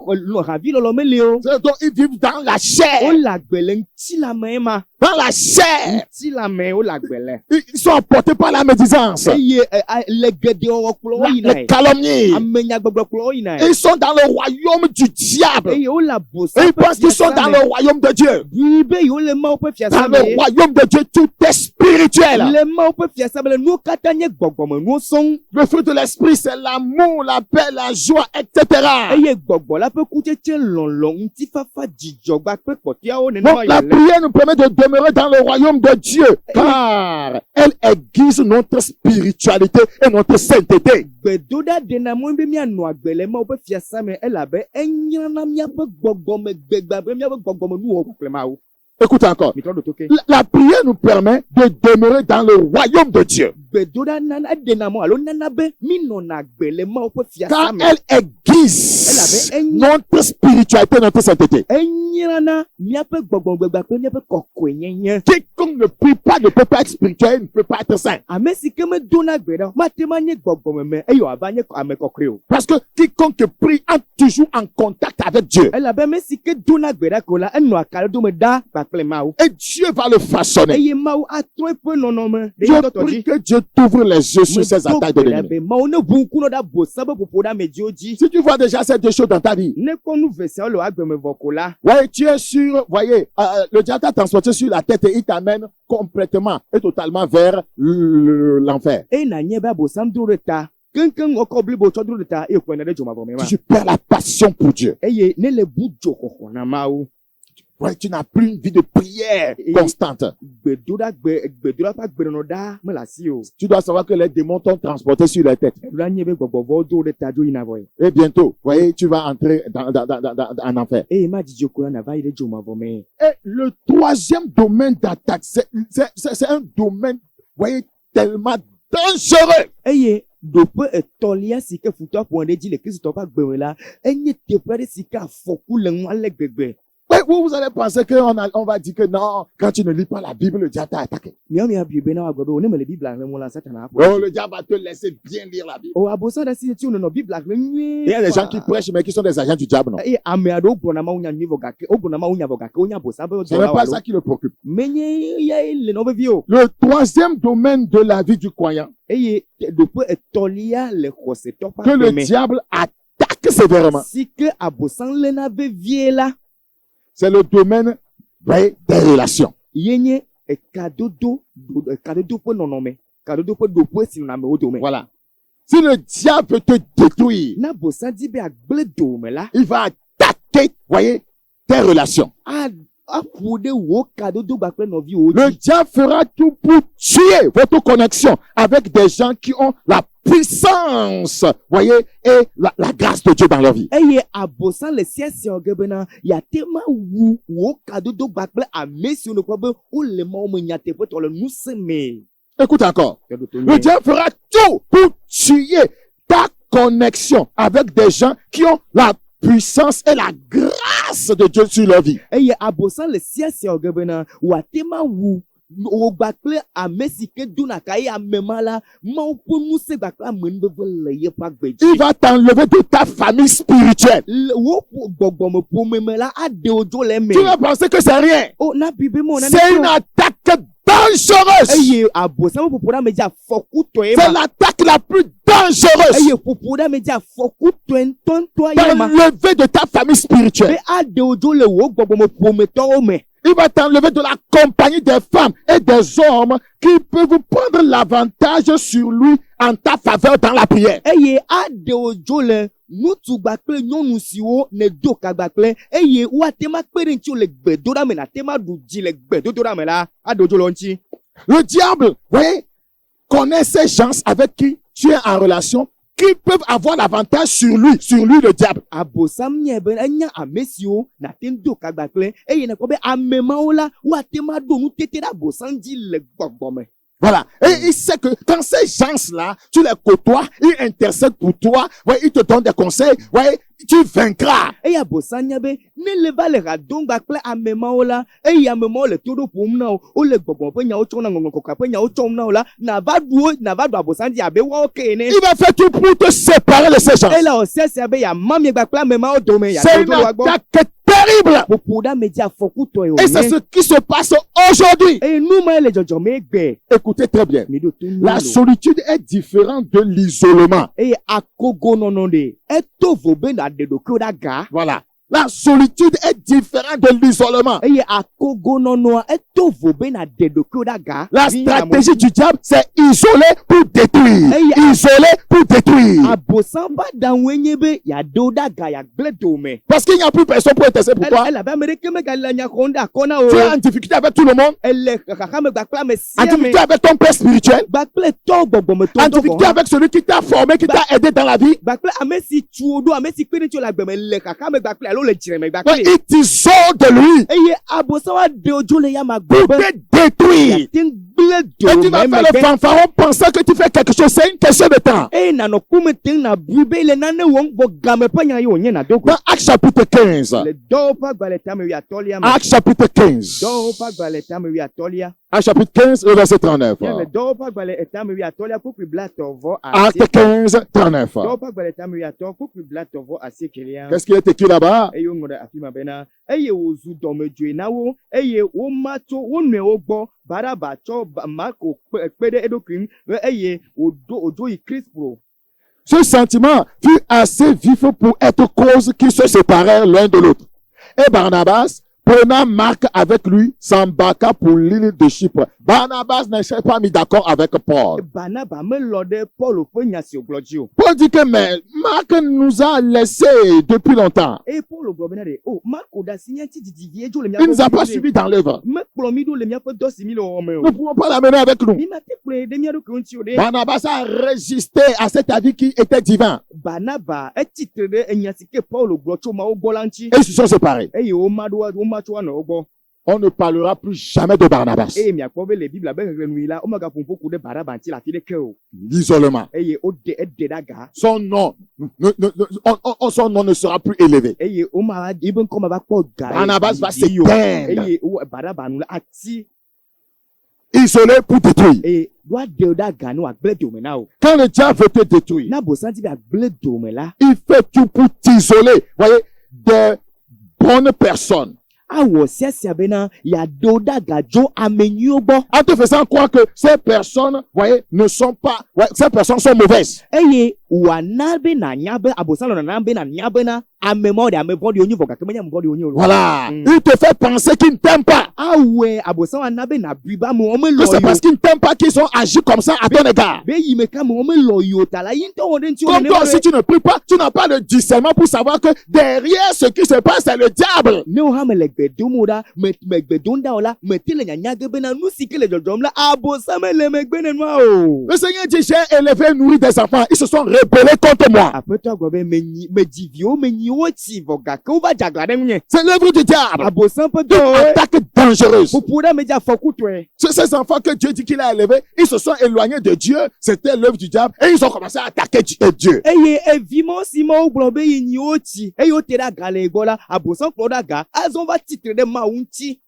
havi lɔlɔ meli o. Donc, ils vivent dans la chair. Wole agbe le ŋutilame ma. Dans la chair. Ŋutilame wole agbe le. Ils sont emportés par la médisance. Eye le geɖe wɔwɔ kplɔ wo yina Les ye. calomnies. Amenyagbɔgblɔ kplɔ wo yina ye. Ils sont dans le royaume du diable. Eye wole Et abosam ils pensent qu'ils sont dans le royaume de Dieu. bui be yiwo le Mawu ƒe Dans fiasa le me. royaume de Dieu, tout est spirituel. Le Mawu ƒe fiasa me le nuwo katã nye gbɔgbɔme nuwo sɔŋ. Le fruit de l'esprit, c'est l'amour, la paix, la joie, etc. Eye gbɔgbɔ la ƒe kutsetse lɔlɔ ŋutifafa dzidzɔgba kple kpɔtɔeawo Donc, nenema la yele. prière nous permet de demeurer dans le royaume de Dieu, car elle aiguise notre spiritualité et notre sainteté. Gbedoɖa ɖena mɔ be mianɔ agbe le Mawu ƒe fiasa me elabe enyrana míaƒe gbɔgbɔme gbegba be míaƒe gbɔgbɔme nuwɔwɔ kple Mawu. Écoute encore. Mi trɔ ɖo to ke. La prière nous permet de demeurer dans le royaume de Dieu, Gbedoɖa nana ɖena mɔ alo nana be minɔna agbe le Mawu ƒe fiasa car me. elle aiguise Elle avait un- notre spiritualité, notre sainteté. Enyrana míaƒe gbɔgbɔme gbegba kple míaƒe kɔkɔenyenye. Quiconque ne prie pas ne peut pas être spirituel, ne peut pas être saint. Ame si ke medona gbe ɖa mate ma nye gbɔgbɔme me eye wòava nye ame kɔkɔe o. Parce que quiconque prie entre toujours en contact avec Dieu. Elabe ame si ke dona gbe ɖa ko la enɔ akaɖedome ɖa kpakple Mawu. Et Dieu va le façonner. Eye Mawu atrɔ eƒe nɔnɔme ɖe Je eƒe tɔtɔ prie dzi. que Dieu t'ouvre les yeux sur ces Medo attaques de gbe ɖa l'ennemi. be Mawu ne ʋu ŋku nɔ ɖe abosam ƒe ƒoƒo ɖe amedziwo dzi. Si tu vois déjà ces deux choses dans ta vie, Ne kpɔ nu vesiawo le woagbeme vɔ ko la, voyez, tu es sûr, voyez, le diable t'a transporté sur la tête et il t'amène complètement et totalement vers l'enfer. eye nanye be abosam dro ɖe ta. Keŋkeŋ ɔkɔ blibo tsɔ dro ɖe ta eye wòkplɔe ɖe dzomavɔ me ma. Tu perds la passion pour Dieu. Eye ne le bu dzoxɔxɔ na Mawu. Voyez, tu n'as plus une vie de prière constante. Gbedoɖa ƒe agbenɔnɔ ɖa mele asi o. Tu dois savoir que les démons t'ont transporté sur la tête. Ɖola nye be gbɔgbɔvɔwo do ɖe ta dzo yina vɔe. Et bientôt, voyez, tu vas entrer en enfer. Eye ma dzidzɔ ko la nava yi ɖe dzomavɔ me. Et le troisième domaine d'attaque, c'est un domaine, voyez, tellement dangereux. Eye ɖoƒe etɔ̃lia si ke futɔ ƒo ɖe dzi le kristotɔ ƒe agbeme la enye teƒe aɖe si ke afɔku le ŋu ale gbegbe. Ouais, vous allez penser qu'on va dire que non, quand tu ne lis pas la Bible, le diable t'a attaqué. Míawo míabui be na woagblɔ be wo ne mele Biblia xlẽm o la Satana Oh, aƒo. le diable va te laisser bien lire la Bible. O abosam ɖe asi ti wonɔ Biblia xlẽm nyuie. Il y a des gens qui prêchent, mais qui sont des agents du diable, non? Eye ame aɖewo gblɔna mawunya nyuie vɔ gake wogblɔna mawunya vɔ gake wonya abosam ƒe Ce n'est pas dɔlawo ça qui le préoccupe. menye yae le nɔ vevi o. Le troisième domaine de la vie du croyant, Eye ɖoƒe etɔ̃lia le xɔsetɔ ƒe que le agbeme diable attaque sévèrement, si ke abosam léna vevie la c'est le domaine, voyez, des relations. ye nye kadodo ƒe nɔnɔme kadodo ƒe ɖoƒe si nɔna amewo dome. Voilà. Si le diable veut te détruire, Na abosam di be agble dome la il va attaquer, voyez, tes relations. aƒo ɖe wò kadodo gbakple nɔviwo Le dzi. diable fera tout pour tuer votre connexion avec des gens qui ont la puissance, voyez, et la grâce de Dieu dans leur vie. Eye abosam le siasia ge bena yate ma wu wò kadodo gbakple ame siwo nekpɔ be wole Mawu me nyateƒetɔ le ŋusẽ me. Écoute encore. Le diable fera tout pour tuer ta connexion avec des gens qui ont la puissance et la grâce de Dieu sur leur vie. Eye abosam le siasia ge bena wate ma wu wò gbakple ame si ke dona ka eye ame ma la Mawu ƒe ŋusẽ gbakple amenuveve le yeƒe agbe dzi. Il va t'enlever de ta famille spirituelle. Wò gbɔgbɔme ƒome me la aɖe wo dzo le eme. Tu vas penser que c'est rien. O na bibe mo na C'est une attaque dangereuse. eye abosam ƒoƒo ɖe ame dzi afɔkutɔe C'est ma. l'attaque la plus dangereuse. Eye ƒoƒo ɖe ame dzi afɔkutɔe ŋutɔntɔa ye ma. T'enlever de ta famille Be spirituelle. aɖe wo dzo le wò gbɔgbɔme ƒometɔwo me. Il va t'enlever de la compagnie des femmes et des hommes qui peuvent prendre l'avantage sur lui en ta faveur dans la prière. Eye aɖe wo dzo le ŋutsu gbakple nyɔnu siwo ne do ka gbakple eye woate ma kpe ɖe ŋuti le gbedoɖa me nate ma ɖu dzi le gbedodoɖa me la aɖe wo dzo le wo ŋuti. Le diable, voyez, connaît ces gens avec qui tu es en relation, qui peuvent avoir l'avantage sur lui le diable. Abosam nye be enya ame siwo nate ŋu do ka gbakple eye nekpɔ be ame mawo la woate ma ɖo nutete ɖe abosam dzi le gbɔgbɔme. Voilà. Et il sait que quand ces gens-là, tu les côtoies, ils intercèdent pour toi, ouais, ils te donnent des conseils, ouais, tu vaincras. Eye abosam nya be ne le va le ha dom gbakple ame mawo la eye ame mawo le to ɖo ƒom na wo wole gbɔgbɔm ƒe nyawo tsɔm na ŋɔŋɔ kɔkɔe ƒe nyawo tsɔm na wo la nava ɖu abosam dzi abe woawo ke ene. Il va faire tout pour te séparer de ces gens. Ele wò siasia be yama mie gbakple ame mawo dome C'est une yaɖo wa gbɔ. attaque terrible. Ƒoƒo ɖe ame dzi afɔkutɔe Et c'est wònye. ce qui se passe aujourd'hui. Eye nu ma le dzɔdzɔm egbe. Écoutez très bien. Mi ɖo to nu La lo. solitude est différente de l'isolement. Eye akogonɔnɔ ɖe eto vo be naɖe ɖokuiwo ɖe aga. Voilà. La solitude est différente de l'isolement. Eye akogonɔnɔa eto vo be naɖe ɖokuiwo ɖe aga. La stratégie du diable, c'est isoler pour détruire. Hey, Isoler pour détruire. Abosam ƒe aɖaŋue nye be yaɖe wo ɖe aga yagblẽ dome. Parce qu'il n'y a plus personne pour intercéder pour toi. Ele abe ame ɖeke megali le nya xɔm ɖe akɔ na wo. Tu es en difficulté avec tout le monde. Ele xaxame gbakple ame En sia me. difficulté avec ton père spirituel. Gbakple tɔ gbɔgbɔmetɔ En dɔ difficulté gɔ̃. avec celui qui t'a formé, qui t'a aidé dans la vie. Gbakple ame si tu wo ɖo ame si kpe ɖe tso le agbeme le xaxame gbakple alo le dzreme Ouais, gbakple. il t'isole de lui Eye abosam aɖe wo dzo le yama pour gbɔ be te détruire. yate ŋu gblẽ Et tu vas dome faire le megbe. fanfaron pensant que tu fais quelque chose. C'est une question de temps. Eye nanɔ kume te ŋu na bui be le nane wɔm gbɔ game ƒe nya ye wònye na do go. Dans Actes chapitre 15. Le dɔwo ƒe agbalẽ tame wuiatɔlia me. Actes chapitre 15. Dɔwo ƒe agbalẽ tame wuiatɔlia. Actes chapitre 15, le verset 39. Ye le dɔwo ƒe agbalẽ tame wuiatɔlia kpukpui blatɔvɔ Actes 15, 39. Dɔwo ƒe agbalẽ tame wuiatɔ kpukpui blatɔvɔ asiekelia. Qu'est-ce qui est écrit là-bas? Eye woŋlɔ ɖe afi ma bena eye wòzu dɔmedzoe na wo eye woma tso wo nɔewo gbɔ Baraba tsɔ Marko kpe ɖe eɖokui ŋu eye wòdzo yi Krispro. Ce sentiment fut assez vif pour être cause qu'ils se séparèrent l'un de l'autre. Et Barnabas, prenant Marc avec lui, s'embarqua pour l'île de Chypre. Barnabas ne s'est pas mis d'accord avec Paul. Barnaba melɔ ɖe Paul ƒe nya si wògblɔ dzi o. Paul dit que mais Marc nous a laissés depuis longtemps. Eye Paul gblɔ bena ɖe o Marko ɖe asi nya ŋuti didi dzo le Il ne nous a pas míaƒe suivis dans l'œuvre. mekplɔ mi ɖo le míaƒe dɔ si mi le wɔwɔ me Nous o. ne pouvons pas l'amener avec nous. Mi mate kplɔe ɖe mía ɖokui ŋuti o ɖe. Barnabas a résisté à cet avis qui était divin. Barnaba etsitre ɖe enya si ke Paul gblɔ tso Mawu gbɔ la ŋuti Et ils se sont séparés. eye woma tso woanɔwo gbɔ. On ne parlera plus jamais de Barnabas. Eye miakpɔ be le Biblia be xexlẽnui la womegaƒo ƒoƒo ɖe Barnaba ŋuti le afi ɖeke o. L'isolement. Eye eɖe ɖe aga. Son nom, son nom ne sera plus élevé. Eye woma ibe ŋkɔme va kpɔ ga. Barnabas va didi o. s'éteindre. Eye Barnaba nu la ati Isolé pour détruire. eye woaɖe ɖe aga ne wòagblẽ dome na o. Quand le diable veut te détruire, Na abosam di be agblẽ dome la. il fait tout pour t'isoler. Voyez, des bonnes personnes. Awɔ siasia bena yaɖe wo ɖe aga dzo ame nyuiwo gbɔ. En te faisant croire que ces personnes, voyez, ne sont pas, ces personnes sont mauvaises. Eye wòana be nanya be abosam le nana be nanya bena amemo de amebo de onyo voka kemenya mbo de onyo. Voilà. Il te fait penser qu'ils ne t'aiment pas. Ah ouais, abosan anabe na biba mo ome Que c'est parce qu'ils ne t'aiment pas qu'ils ont agi comme ça à ton égard. Be yimeka mo ome loyo tala yinto onde nti Comme toi, si tu ne pries pas, tu n'as pas de discernement pour savoir que derrière ce qui se passe, c'est le diable. ne o ha me legbedo mo da me gbedo nda ola me tele nyanya gebe na nu sikele jodom la abosan me le me gbene no o. Le Seigneur dit, j'ai élevé et nourri des enfants. Ils se sont rebellés contre moi. Apeto agbobe me jivio me nyiwo ti voga ko ba jaglade nye. C'est l'œuvre du diable. Abosan pe Une do attaque dangereuse. popoda me ja fokutwe. C'est ces enfants que Dieu dit qu'il a élevés. Ils se sont éloignés de Dieu. C'était l'œuvre du diable. Et ils ont commencé à attaquer Dieu. Eye evimo simo gblobe yinyo ti. Eye o tera gale igola abosan kloda ga azon va titre de maunti.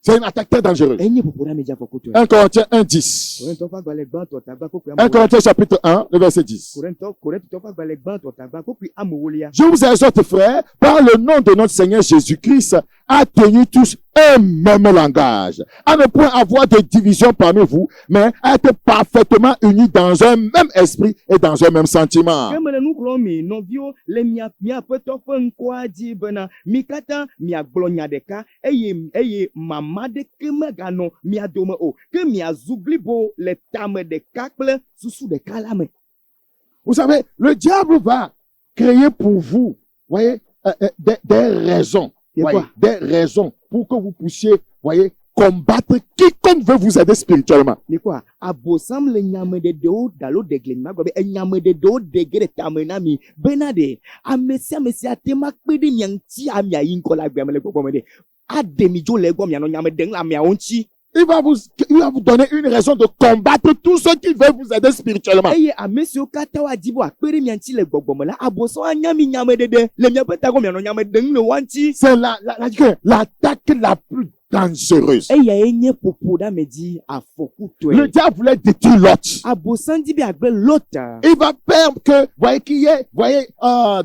C'est une attaque très dangereuse. Enye popoda me ja fokutwe. 1 Corinthiens 1:10. Korento fa gbale gban to tagba ko pe 1 Corinthiens chapitre 1, le verset 10. Korento to fa gbale gban to tagba ko pe amowolia. Je vous exhorte, frères, par le nom de notre Seigneur Jésus-Christ, à tenir tous un même langage, à ne point avoir de division parmi vous, mais à être parfaitement unis dans un même esprit et dans un même sentiment. Kemele nu klo mi novio le mia peto fe nkwa di bena mi kata mi aglonya deka eye mama de keme gano mi adome o ke mi azuglibo le tame de kakple susu de kalame. Vous savez, le diable va créer pour vous, voyez, des raisons, Et voyez, quoi? des raisons pour que vous puissiez, voyez, combattre quiconque veut vous aider spirituellement. Ni kwa abosam le nyame de do dalo de glen magbe nyame de do de gere tame na mi benade amesia tema kpedi nyanti amia yinko la gbe amele popo mede ademi jo le gbo mi ano nyame de la mi onchi. Il va vous donner une raison de combattre tous ceux qui veulent vous aider spirituellement. Eye amesio kata wa dibo akpere mianti le gbogbomo la aboso anyami nyame dede le miapeta go miano nyame de le wanti. C'est l'attaque la plus dangereuse. Eye enye popoda me di afoku Le twe. diable voulait détruire Lot. Abosan di bi agbe lota. Il va faire que, voyez, qu'il y ait, voyez,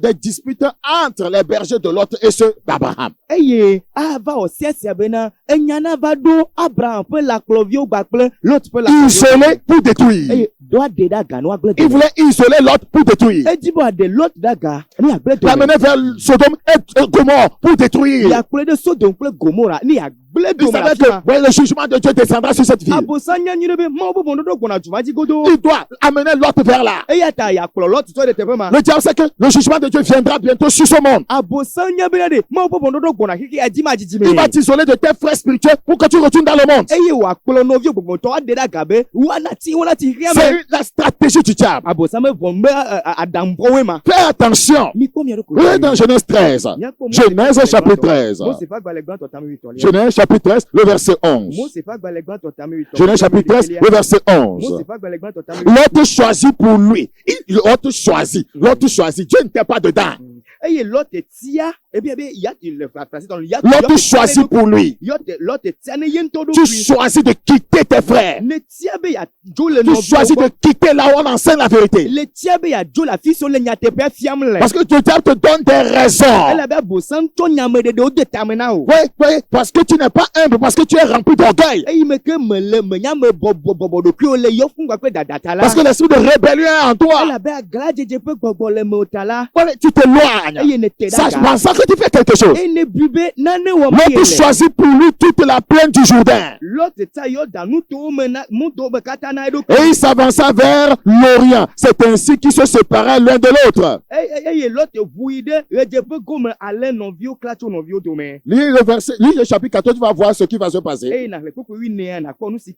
des disputes entre les bergers de Lot et ceux d'Abraham. Eye ava osiasia bena enyana va do Abraham pe la clovio gbakple lot pe la Isolé pour détruire. Eye do ade da ga no agble. Il voulait isoler Lot pour détruire. Ejibo ade lot da ga ni agble do. L'amener vers Sodome et Gomorrhe pour détruire. Ya kple de Sodom kple Gomora ni agble do. Il savait que, voyez, le jugement de Dieu descendra sur cette ville. Abosan nyanyirebe ma obo bondo do gona jumaji godo. Il doit amener Lot vers là. Eya ta ya klo lot to de tebema. Le diable sait que le jugement de Dieu viendra bientôt sur ce monde. Abosan nyabene ma obo bondo do gona kiki ajima jijime. Il va t'isoler de tes frères spirituels pour que tu retournes dans le monde. Eye wa klo novio gbogbo to ade da gabe wana ti riame. C'est la stratégie du diable. Abosan me bombe adambrowe ma. Fais attention. Mi ko mi ro ko. Regardez dans Genèse 13. Genèse chapitre 13. Mo se fa gba le gban to tami 8 Genèse chapitre 13, le verset 11. Mo se fa gba le gban to tami 8. Genèse chapitre 13, le verset Mo 11. se fa gba le gban to tami 8. L'autre choisit pour lui. L'autre choisit. L'autre choisit. Dieu n'était pas dedans. Eye lot tia e bi ya ti le passer dans le ya. L'autre choisit pour lui. Lot tia ne yento do. Tu choisis de quitter tes frères. Ne tia be ya jo le Tu choisis de quitter là où on enseigne la vérité. le tia be ya jo la fi so le nyate pe fiamle. Parce que le diable te donne des raisons. Elle avait bosan to nyame de o de tamena o. Oui, parce que tu n'es pas humble, parce que tu es rempli d'orgueil. Eyi me ke me nyame bobo do kio le yo fun gba pe dada la. Parce que l'esprit de rébellion est en Elle toi. avait agla jeje pe gbogbo le mo tala. Voilà, tu t'éloignes. Eye ne te Ça, daga. pensant que tu fais quelque chose. E ne bube nane wo L'autre me. choisit pour lui toute la plaine du Jourdain. L'autre ta yo da nu to me na mu do be kata na edo. Et il s'avança vers l'Orient. C'est ainsi qu'ils se séparaient l'un de l'autre. Eye l'autre vuide reje pe gome ale non vio klacho non vio do me. Lis le chapitre 14, tu vas voir ce qui va se passer. Eye na le koko wi ne na ko nu si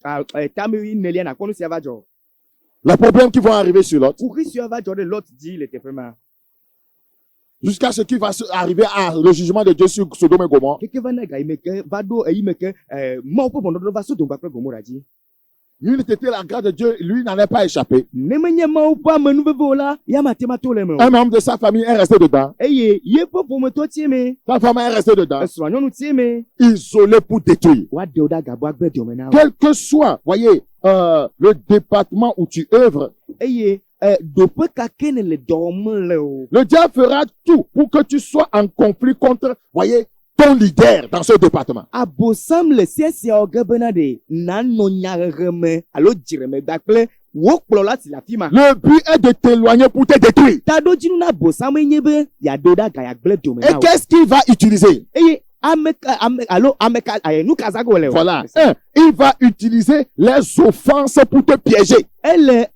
tami wi ne le na ko nu si avajo. Les problèmes qui vont arriver sur l'autre. Pour si avajo de l'autre dit le tepema. Jusqu'à ce qui va arriver à le jugement de Dieu sur Sodome et Gomorrhe. Keke vana ga imeke vado imeke mo po bondo do va so do gba pe Gomora ji. Lui, était la grâce de Dieu, lui n'en est pas échappé. Nemenye ma pa menu bevo la ya matema to le me. Un membre de sa famille est resté dedans. Eye ye po po me to tie me. Sa femme est restée dedans. So anyo nu tie me. Isolé pour détruire. Wa de oda gabo agbe de omena. Quel que soit, voyez, le département où tu œuvres, Eye do pe ka kene le dorme le o. le diable fera tout pour que tu sois en conflit contre, voyez, ton leader dans ce département. Abosam le siesia ogebena de nano nyareme alo jireme dakple wokplɔ la si la fi ma. Le but est de t'éloigner pour te détruire. Taɖo dzinu na abosam nye be yaɖo ɖe aga yagblẽ dome Et na wo. qu'est-ce qu'il va utiliser? Eye ameka nu kazago le o. Voilà. Il va utiliser les offenses pour te piéger. Ele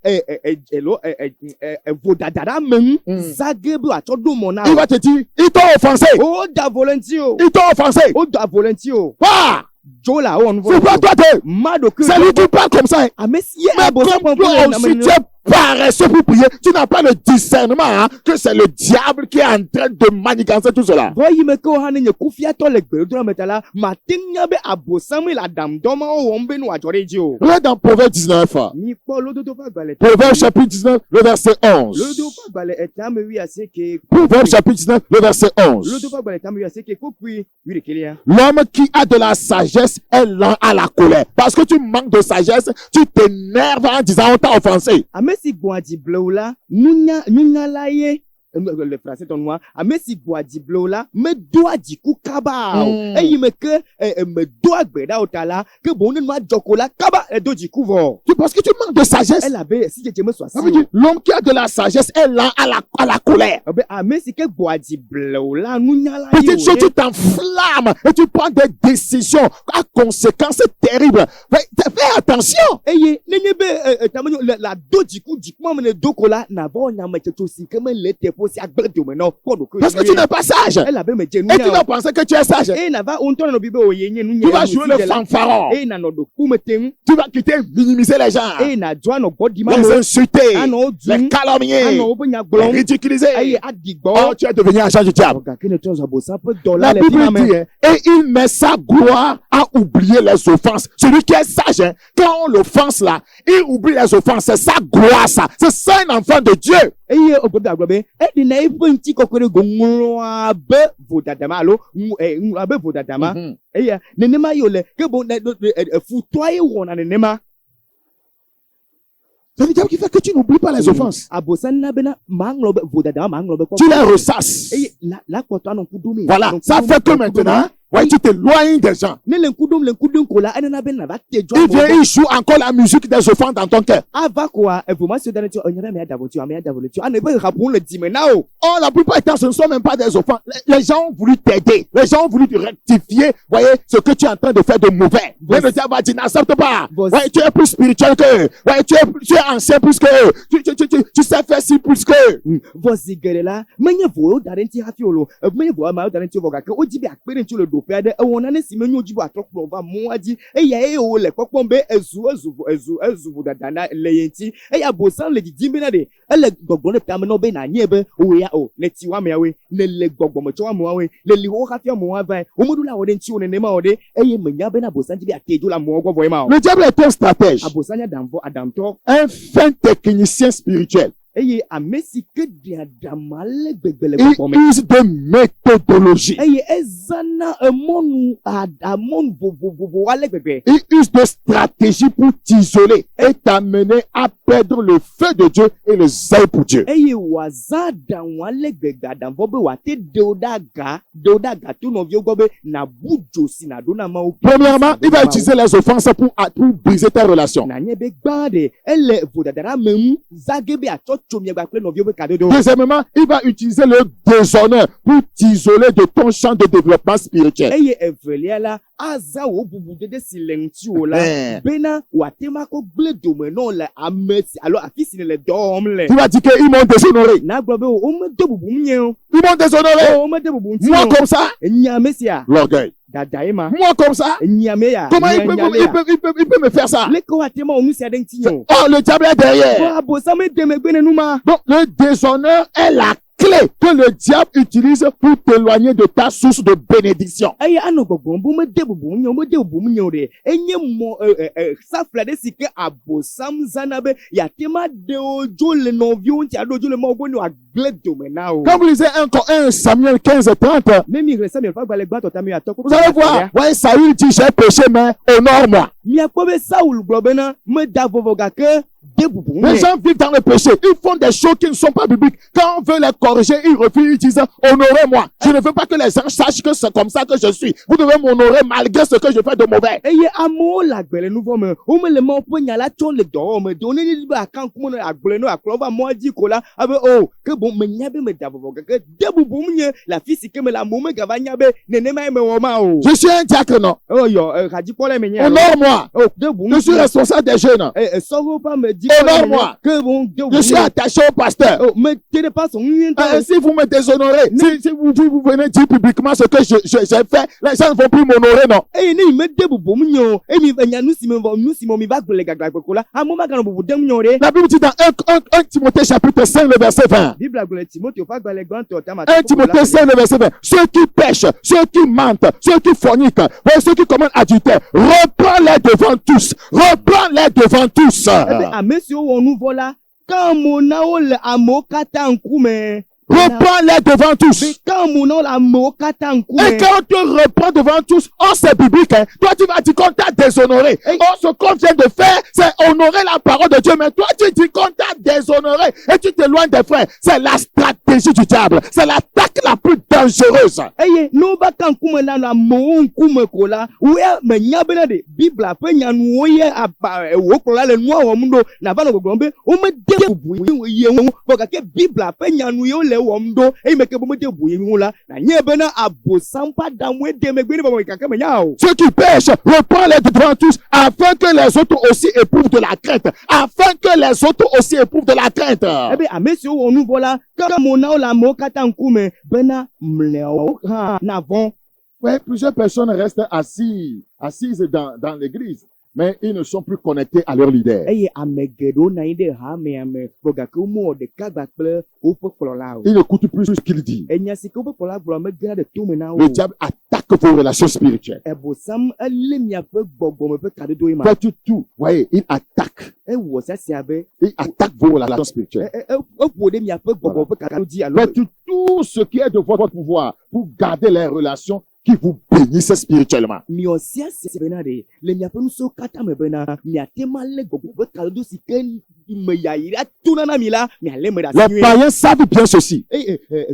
vodadada menu zage be atsɔ ɖo mɔ na Il o. va te dire, ils t'ont offensé. O da volontiers o. Ils t'ont offensé. O da volontiers o. Ah! Jo la o ɔnu C'est pas toi, t'es. Mado que. C'est lui qui parle comme ça. Ame si ye Mais abosam comme pɔnpɔn toi na aussi, me tu es paresseux pour prier. Tu n'as pas le discernement hein, que c'est le diable qui est en train de manigancer tout cela. vɔ yi me ke wo hã ne nye kufiatɔ le gbedodoɖa me ta la mate nya be abosam le adamdɔmawo wɔm be no wòadzɔ ɖe edzi o. Regarde dans Proverbe 19. Mikpɔ lododo ƒe agbalẽ. Proverbe chapitre 19, le verset 11. Lododo ƒe agbalẽ etame wi asieke. Proverbe chapitre 19, le verset 11. Lododo ƒe agbalẽ etame wi asieke kpokpui wi ɖekelia. L'homme qui a de la sagesse est lent à la colère. Parce que tu manques de sagesse, tu t'énerves en disant on t'a offensé. Ame si gbɔ̃ adzi ble wo la nunyala ye le français tɔnua ame si gbɔ̃ adzi ble wo la medo adziku kaba o eyi me ke medo agbe ɖa o ta la ke boŋ ne nua dzɔ ko la kaba edo dziku vɔ. Parce que tu manques de sagesse. Elabe si dzedze me sɔ Ça asi veut dire l'homme qui a de la sagesse est lent à la colère. o. Ebe ame si ke gbɔ̃ adzi ble wo la nunyala ye Petite chose, o tu t'enflammes et tu prends des décisions à conséquences terribles. Fais attention. eye nenye be tamenyo la do dziku me ne do ko la na vɔ nyametsotso si ke me le teƒe si agble dome na kpɔ ɖokuiwo. Parce que tu n'es pas sage. Elabe me dze Et tu nunya vas o. penser que tu es sage. Eye nava o ŋutɔ nɔ bi be o ye nye nunya. Tu vas jouer le fanfaron. Eye nanɔ ɖoku me te ŋu. Tu vas quitter, minimiser les gens. Eye nadzɔ anɔ gbɔ di ma Les mo. insulter. Anɔ wo Les dum. calomnier. Anɔ woƒe nya Les gblɔm. ridiculiser. Eye adi Oh, gbɔ. tu es devenu agent du diable. Gake ne trɔ zɔ abosam ƒe dɔ La la le fi Bible ma dit, me. hein, et il met sa gloire à oublier les offenses. Celui qui est sage, hein, quand on l'offense là, il oublie les offenses. C'est sa gloire, ça. C'est ça un enfant de Dieu. Eye ogbedo agblɔ be eɖina eƒe ŋutikɔkɔe ɖe go ŋlɔ abe vodadama alo abe vodadama. Eya nenema yi wòle ke boŋ futɔa ye wɔna nenema. C'est le diable qui fait que tu n'oublies pas les offenses. Abosam na bena maa ŋlɔ be vodadama maa ŋlɔ be Tu les ressasses. Eye la kpɔtɔ anɔ ŋku ɖom. Voilà. Ça fait que maintenant, ouais, tu t'éloignes des gens. Ne le ŋku ɖom ko la enana be nava te dzɔ Il vient, il joue encore la musique des offenses dans ton cœur. ava koa information da ne tso enya be me adavo tso ame adavo le tso ana be rapon le dime na o. Oh, la plupart du temps, ce ne sont même pas des offenses. Les gens ont voulu t'aider. Les gens ont voulu te rectifier. Voyez, ce que tu es en train de faire de mauvais. Mais le diable va dire, n'accepte pas. Ouais, tu es plus spirituel qu'eux. Ouais, tu es ancien plus qu'eux. Tu sais faire ci plus qu'eux. Vosi gere la menye vo da renti hafi olo menye vo ma da renti voga ke o di bi akpere nti le do pe ade wona ne si menye ojibo atroklo va mo adi eya e o le kokpon be ezu da dana le yenti eya bosan le didi bi na de ele gbogbo ne tam no be na nye be o ya o ne ti wa me awe ne le gbogbo mo cho wa mo awe le li ho hafi mo wa va o mo du la wo de nti o ne ma o de eye menya be na bosan di bi akejo la mo ogbo ma o. Le diable est un stratège. Abosan ya damfo adamto Un fin technicien spirituel. eye amesi ke di adamale gbegbele Il gbogbo me. use de méthodologie. Eye ezana emonu amon vovovovo wale gbegbe. Il use de stratégie pour t'isoler et t'amener à perdre le feu de Dieu et le zèle pour Dieu. Eye waza dan wale gbegbe adamfo be wate deodaga to no vi ogbo be na bujo si na do na ma o. Premièrement, il va utiliser les offenses pour briser tes relations. Na nye be gbade ele vodadara memu zage be achocho mi gba pe no vi be kadodo. Deuxièmement, il va utiliser le déshonneur pour t'isoler de ton champ de développement spirituel. Eye evelia la aza wo bubu dede silenti o la bena watema ko gle dome no le amesi alo afisi ne le dom le. Tu vas dire qu'ils m'ont déshonoré. Na gbo be o me do bubu mnye o. Ils m'ont déshonoré. O me do bubu nti. Moi comme ça, Nyamesia l'orgueil. dadaima. Moi comme ça, Nyameya. comment il peut me faire ça? Le ko watema o nusi adenti yo. Oh, le diable est derrière. Bo abosame demegbe ne numa. Donc, le déshonneur est la clé que le diable utilise pour t'éloigner de ta source de bénédiction. Eye ano gbogbo bo me de bubu mnye de. Enye mo safla de sike abosam zanabe yatema de ojo le novio nti adojo le mo ogbo ni agle dome na o. Quand vous lisez 1 Samuel 15:30, Même il ressemble pas gba le gba to tami atoko. vous allez voir, ouais, Saül dit, j'ai péché, mais honore-moi. miakpɔ be Saul gblɔ bena meda vɔvɔ gake de bubu Les gens vivent dans le péché. Ils font des choses qui ne sont pas bibliques. Quand on veut les corriger, ils refusent. Ils disent, honorez-moi. Je ne veux pas que les gens sachent que c'est comme ça que je suis. Vous devez m'honorer malgré ce que je fais de mauvais. eye amewo le agblẽ nu vɔ me wome le ma ƒe nya la tsɔ le dɔwɔ me do ne be akankume ne agblẽ no akplɔ va mɔa dzi ko la abe o ke boŋ menya be meda vɔvɔ gake de bubum nye le afi si ke me le amewo megava nya be nenema ye mewɔ ma o. Je suis un diacre, non? Oyɔ hadzikpɔla menye. Honore-moi. o de bum. Je suis responsable des jeunes. Sɔho ƒe ame dzi. Honore-moi. ke boŋ de Je suis attaché au pasteur. o me te ɖe pastor ŋu ŋutɔ. Si vous me déshonorez, si vous venez dire publiquement ce que j'ai fait, les gens ne vont plus m'honorer, non? eye ne mi me de bubum nye o eye mi nya nu si me mi va gblɔ le gaglãgbe ko la amewo maganɔ bubu dem nye o ɖe. La Bible dit dans 1 Timothée chapitre 5, le verset 20. Bible gblɔ le Timothée ƒe agbalẽ gbãtɔ tama. 1 Timothée 5, le verset 20. Ceux qui pêchent, ceux qui mentent, ceux qui forniquent, ceux qui commettent adultère, reprends-les devant tous. Reprends-les devant tous. Ebe ame siwo wɔ nu vɔ la kan mo na wo le amewo katã ŋkume. Reprends-les devant tous. Be kan mo na wo le amewo katã Et ŋkume. quand on te reprend devant tous, oh c'est biblique, hein. Toi tu vas dire qu'on t'a déshonoré. Oh ce qu'on vient de faire, c'est honorer la parole de Dieu. Mais toi tu dis qu'on t'a déshonoré et tu t'éloignes des frères. C'est la stratégie du diable. C'est l'attaque la plus dangereuse. Eye n'o ba kan ŋkume la no amewo ŋkume ko la woya menya bena de Bible ƒe nyanuwo ye aba wo kplɔla le nua wɔm ɖo nava nɔ gbɔgblɔm be womede bubu ye ŋu bɔ gake Bible ƒe nyanu ye wole wɔm ɖo eye meke be mede bubu ye ŋu la nanye bena abosam ƒe aɖaŋue de megbe ne bɔ gake menya o. Ceux qui pêchent, reprends-les devant tous, afin que les autres aussi éprouvent de la crainte. Afin que les autres aussi éprouvent de la crainte. Ebe ame siwo wɔ nu vɔ la kan mo na wo le amewo katã ŋkume bena mlɔewo hã na vɔ̃. Ouais, plusieurs personnes restent assises dans l'église, mais ils ne sont plus connectés à leur leader. Eye ame geɖewo nɔ anyi ɖe hamea me vɔ gake womewɔ ɖeka gba kple woƒe kplɔla o. Ils n'écoutent plus ce qu'il dit. Enya si ke woƒe kplɔla gblɔ megena ɖe tome na wo. Le diable attaque vos relations spirituelles. Ebosam elé miaƒe gbɔgbɔme ƒe kaɖoɖoe ma. Faites tout. Voyez, il attaque. Ewɔ sasia be Il attaque vos relations spirituelles. eƒo ɖe miaƒe gbɔgbɔ ƒe kaɖo dzi alo. Faites tout ce qui est de votre pouvoir pour garder les relations qui vous bénissent spirituellement. Miɔ sia sia bena ɖe le miaƒe nusiwo katã me bena miate ma lé gbɔgbɔ ƒe kaɖoɖo si ke me yayira tona na mi la mialé me ɖe asi Les nyuie. païens savent bien ceci.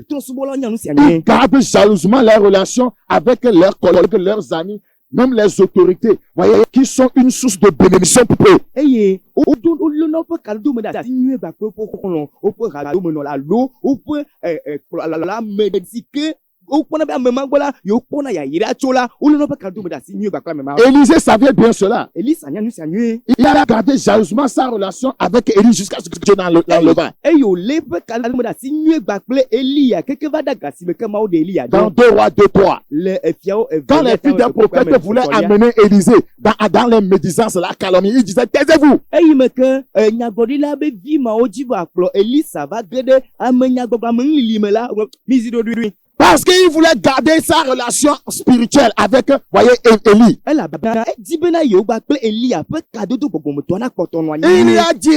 Trɔ̃subɔlawo nya nu sia Ils nyuie. gardent jalousement les relations avec leurs collègues, leurs amis, même les autorités, voyez, qui sont une source de bénédiction pour eux. Eye wolé woƒe kaɖoɖo me ɖe asi nyuie gba kple woƒe xɔlɔ̃ woƒe haɖomenɔla alo woƒe kplɔla ame ɖe si ke wokpɔna be ame ma gbɔ la yewo kpɔna yayira tso la wolé woƒe kaɖoɖo me ɖe asi nyuie gba kple ame ma. Élisée savait bien cela. Elisa nya nu sia nyuie. Il a gardé jalousement sa relation avec Élie jusqu'à ce que Dieu l'enleva. Eye wòlé ƒe kaɖoɖo me ɖe asi nyuie gba kple Elia keke va ɖe aga si me ke Mawu ɖe Elia Dans ɖo. 2 Rois 2:3. Le fiawo eve. Quand les filles des prophètes voulaient amener Élisée dans les médisances, la calomnie, ils disaient, taisez-vous. eyi me ke nyagblɔɖila be vi mawo dzi va kplɔ Elisa va ge ɖe ame nyagbɔgblɔ ame ŋlili me la mizi ɖoɖoɖoe. Parce qu'il voulait garder sa relation spirituelle avec, voyez, Élie. Elabena edi bena yewo gba kple Elia ƒe kaɖoɖo gbɔgbɔmetɔ na kpɔtɔ nɔ Et il lui anyi. a dit,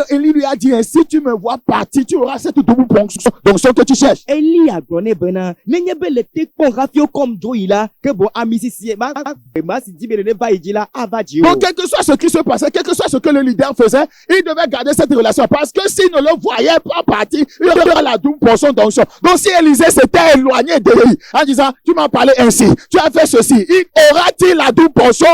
Élie lui a dit, si tu me vois partir, tu auras cette double fonction que tu cherches. Elia gblɔ nɛ bena nenye be le te kpɔm hafi wokɔm dzo yi la ke boŋ ami sisi ma si di be ne va yi dzi la ava dzi o. Donc, quel que soit ce qui se passait, quel que soit ce que le leader faisait, il devait garder cette relation. Parce que s'il ne le voyait pas partir, il aurait la double portion d'onction. Donc, si Élisée s'était éloigné d'Élie en disant, tu m'as parlé ainsi, tu as fait ceci, il aura-t-il la double portion?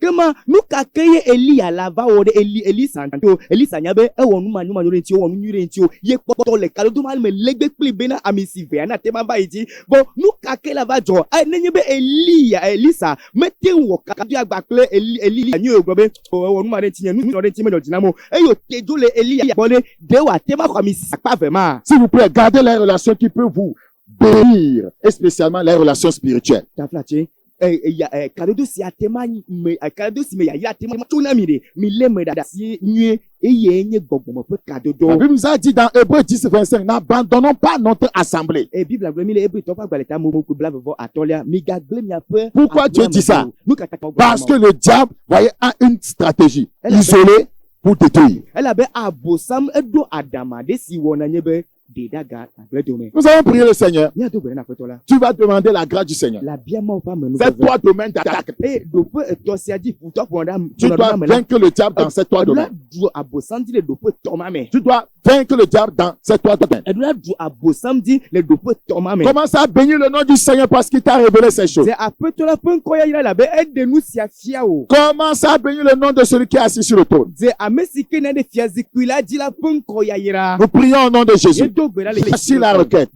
Kema nu kake ye Elia la va wɔ ɖe Elisa ŋuti o. Elisa nya be ewɔ nu manyɔmanyɔ ɖe ŋuti o, ewɔ nu nyui ɖe ŋuti o. Ye kpɔtɔ le kaɖoɖo ma me legbe kpli bena ami si vea na te ma va yi dzi. Bon nu kake la va dzɔ nenye be Elisa mete wɔ kaɖoɖo agba kple Elia nyuie o gblɔ be ewɔ nu ma ɖe ŋuti nye nu nyui ɖe ŋuti meɖɔ dzi na mo. Eye wote dzo le Elia gbɔ ɖe de wòate ma xɔ ami si akpa ve ma. S'il vous plaît, gardez les relations qui peuvent vous bénir, et spécialement les relations spirituelles. Taflatse. Kaɖoɖo si ate ma me kaɖoɖo si me yayira ate ma tso na mi ɖe mi lé me ɖe asi nyuie eye nye gbɔgbɔme ƒe La kaɖoɖo. Bible nous a dit dans Hébreux 10:25, n'abandonnons pas notre assemblée. Bible gblɔ mi le Hébrewitɔwo ƒe agbalẽ ta moko blavevɔ atɔlia migagblẽ miaƒe. Pourquoi Dieu dit ça? Nu ka ta kpɔ Parce que le diable, voyez, a une stratégie isolée pour détruire. elabe abosam eɖo aɖama ɖe si wɔna nye be Nous allons prier le Seigneur. Ya do gbere na aƒetɔ la. Tu vas demander la grâce du Seigneur. La bia ma va menu. C'est toi domaine d'attaque. Do pe eto sia di futo ponda. Tu dois vaincre le diable dans ces trois domaines. Du abosandi le do pe toma me. Tu dois vaincre le diable dans ces trois domaines. Edula du abosandi le do pe toma me. Commence à bénir le nom du Seigneur parce qu'il t'a révélé ces choses. C'est aƒetɔ la pe nkoya ira la be ede nu sia fia o. Commence à bénir le nom de celui qui est assis sur le trône. C'est amesike na de fia zikui la di la pe nkoya ira. Nous prions au nom de Jésus. Do gbere le. Voici la requête.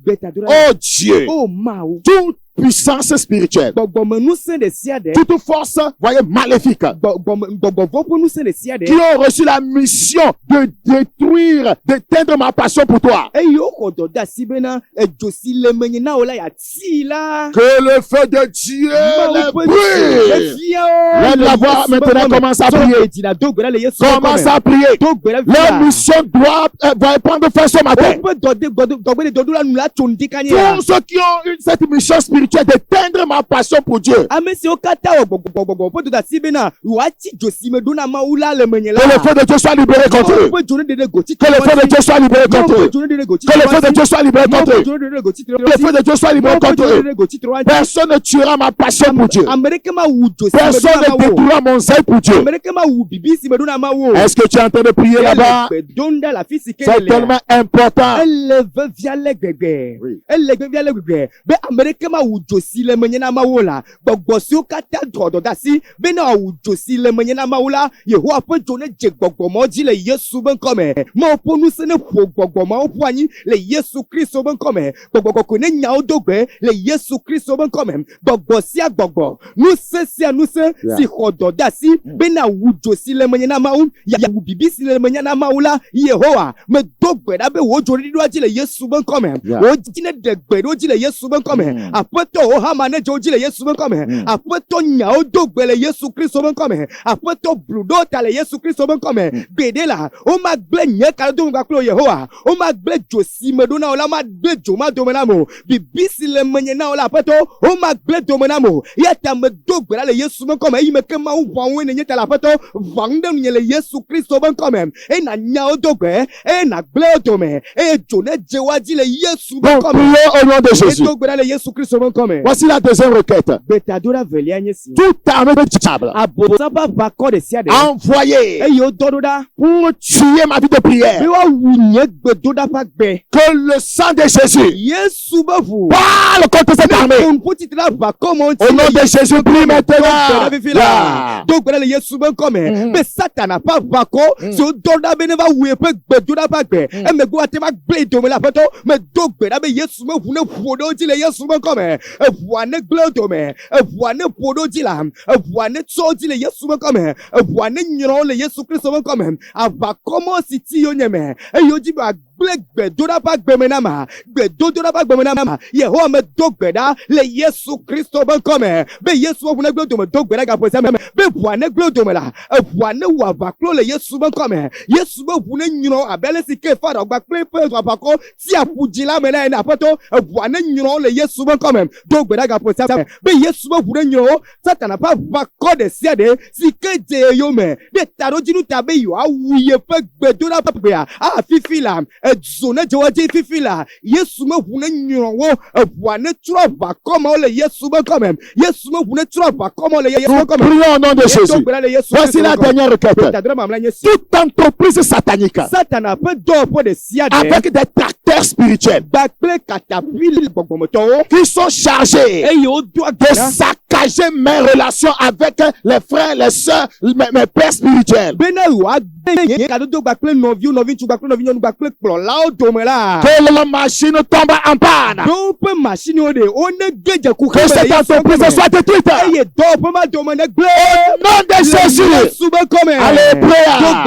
Oh Dieu, oh mao. toute puissance spirituelle, toute force, voyez, maléfique, qui ont reçu la mission de détruire, d'éteindre ma passion pour toi. Que le feu de Dieu les brûle. Lève la voix maintenant, commence à prier. Commence à prier. Leur mission va prendre fin ce matin. Pour ceux qui ont cette mission spirituelle, d'éteindre ma passion pour Dieu. Que le feu de Dieu soit libéré contre eux. Que le feu de Dieu soit libéré contre eux. Que le feu de Dieu soit libéré contre eux. Que le feu de Dieu soit libéré contre eux. Personne ne tuera ma passion pour Dieu. Personne ne détruira mon zèle pour Dieu. Est-ce que tu es en train de prier là-bas? C'est tellement important. Oui. Josi le menyana mawola gbogbosi o kata drodo dasi bena wu josi le menyana mawola Yehowa pe jone je gbogbomo ji le Yesu ben come mo ponu se ne fo gbogbomo o puanyi le Yesu Kristo ben come gbogbo ko ne nya odogbe le Yesu Kristo ben come gbogbosi agbogbo nu se si hodo dasi bena wu josi le menyana mawu ya wu bibisi le menyana mawola Yehowa me dogbe da be wo jori do ji le Yesu ben come o ji ne degbe do ji le Yesu ben come Apoto hamane joji le Yesu ben come. Apoto nyao dogbe le Yesu Kristo ben come. Apoto bludo ta le Yesu Kristo ben come. Bede la o ma gble nye ka do ngba klo Yehowa. O ma gble josi medona o la ma gble joma domenamo. Bibisi le menye na o la apoto o ma gble domenamo. Yata me dogbe la le Yesu ben come. Yi me ke ma wanwe ne nyeta la apoto vangde nye le Yesu Kristo ben come. E na nyao dogbe e na gble dome. E jone jewaji le Yesu ben come. Prions au nom de Jésus. Dogbe la le Yesu Kristo ben come. Voici la deuxième requête. Toute armée de diable envoyée pour tuer ma vie de prière. Que le sang de Jésus parle contre cette armée. Au nom de Jésus, prie maintenant. Evuane glodome, evuane podojila, evuane tsojile Yesu ben come, evuane nyro le Yesu Kristo ben come, ava komo siti yonyeme, eyoji ba gbe doda ba gbe menama, gbe doda ba gbe menama, Yehowa me dogbeda le Yesu Kristo ben come, be Yesu evuane glodome dogbeda ga posa me, be evuane glodome la, evuane wa va klo le Yesu ben come, Yesu be evuane nyro abele sike fara gba kle pe to abako ti apujila mena na poto, evuane nyro le Yesu ben come. Dogbeda ga posa be Yesu be vure nyo Satan pa va code siade sikeje yo me de tarojinu tabe yo awuye pe gbedora papea a fifila zone jowaje fifila Yesu me vure nyo wo ebuane tro va comme le Yesu be quand même Yesu me vure tro va comme le Yesu be quand même. Prions au nom de Jésus. Voici la dernière requête. Toute entreprise satanique Satan peut do de siade avec des tracteurs spirituels qui sont chargés de saccager mes relations avec les frères, les sœurs, mes pères spirituels. Que la machine tombe en panne. Que cette entreprise soit détruite. Au nom de Jésus. Alléluia.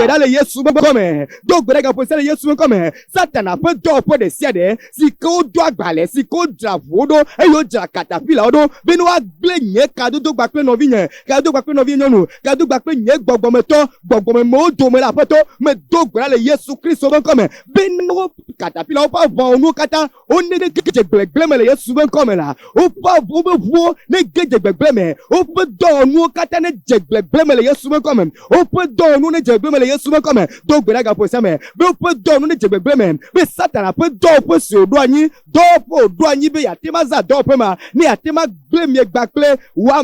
cadeau de bakpe no vigne, cadeau bakpe no vigne no, cadeau bakpe nye gbogbometo, gbogbomo do me la poto, me do gra le Yesu Christ so ben comme. Ben no katapila o pa bon no kata, on ne de gbegle me le Yesu ben comme là. O pa bo ne gbegle me, o pe do no kata ne gbegle me le Yesu ben comme. O pe do no ne gbegle me le Yesu ben comme. Do gra ga po sa me, be o pe do no ne gbegle me, be Satan pe do pe si odo anyi, do anyi be ya tema za do pe ma, ni atema gle mi gbakle wa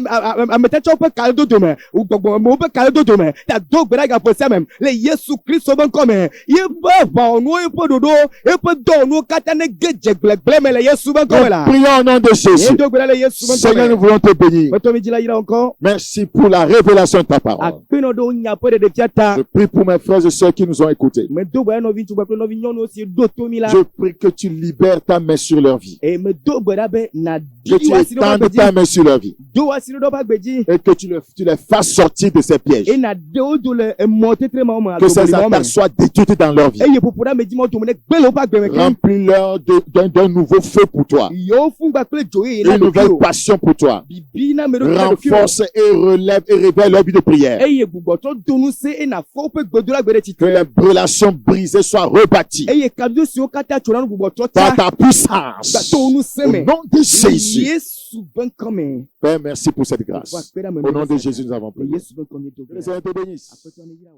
ametecho pe kaldo do me, u gbogbo mo pe kaldo do me, ta do gra ga po sa me, le Yesu Christ so ben comme. Ye ba no e pe dodo, e pe do no kata ne gbegle me le Yesu ben comme là. Prions au nom de Jésus. Do gra le Yesu ben Seigneur, nous comme. voulons te bénir. Beto mi jila ira encore. Merci pour la révélation de ta parole. Akpeno do nya pe de fiata. Je prie pour mes frères et sœurs qui nous ont écoutés. Me do ba no vintu ba no vinyo no si do to mi la. Je prie que tu libères ta main sur leur vie. E me do gra be na Que tu di wasiro ba étendes beji. ta main sur leur vie. Do wasiro do ba beji. Et que tu les fasses sortir de ces pièges. E na de do le monte tre ma ma. Que ces attaques soient détruites dans leur vie. E ye popura me di mo to mo ne gbelo pa gbe me kan. Remplis-leur d'un nouveau feu pour toi. Yo fun gba pe joye Une la do nouvelle kio. passion pour toi. Bibi na me do kio. Renforce et relève et révèle leur vie de prière. E ye gbugbo to donu se e na fo pe gbedo la gbere ti. Que les relations brisées soient rebâties E ye kabdo si o kata chora no gbugbo to par ta. ta puissance. Tonu se Au me. nom de Jésus. Yesu ben comme. Père, merci pour cette grâce. Au nom de Jésus, nous avons prié. Yesu ben comme to. Que le Seigneur te bénisse. Après tu en es là.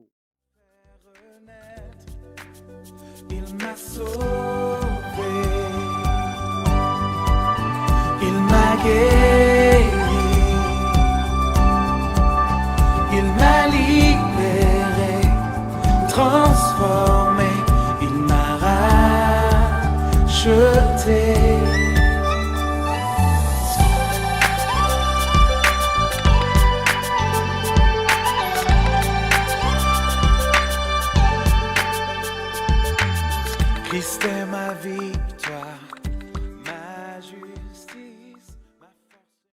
Il m'a sauvé, il m'a guéri, il m'a libéré, transformé, il m'a racheté. Christ est ma vie,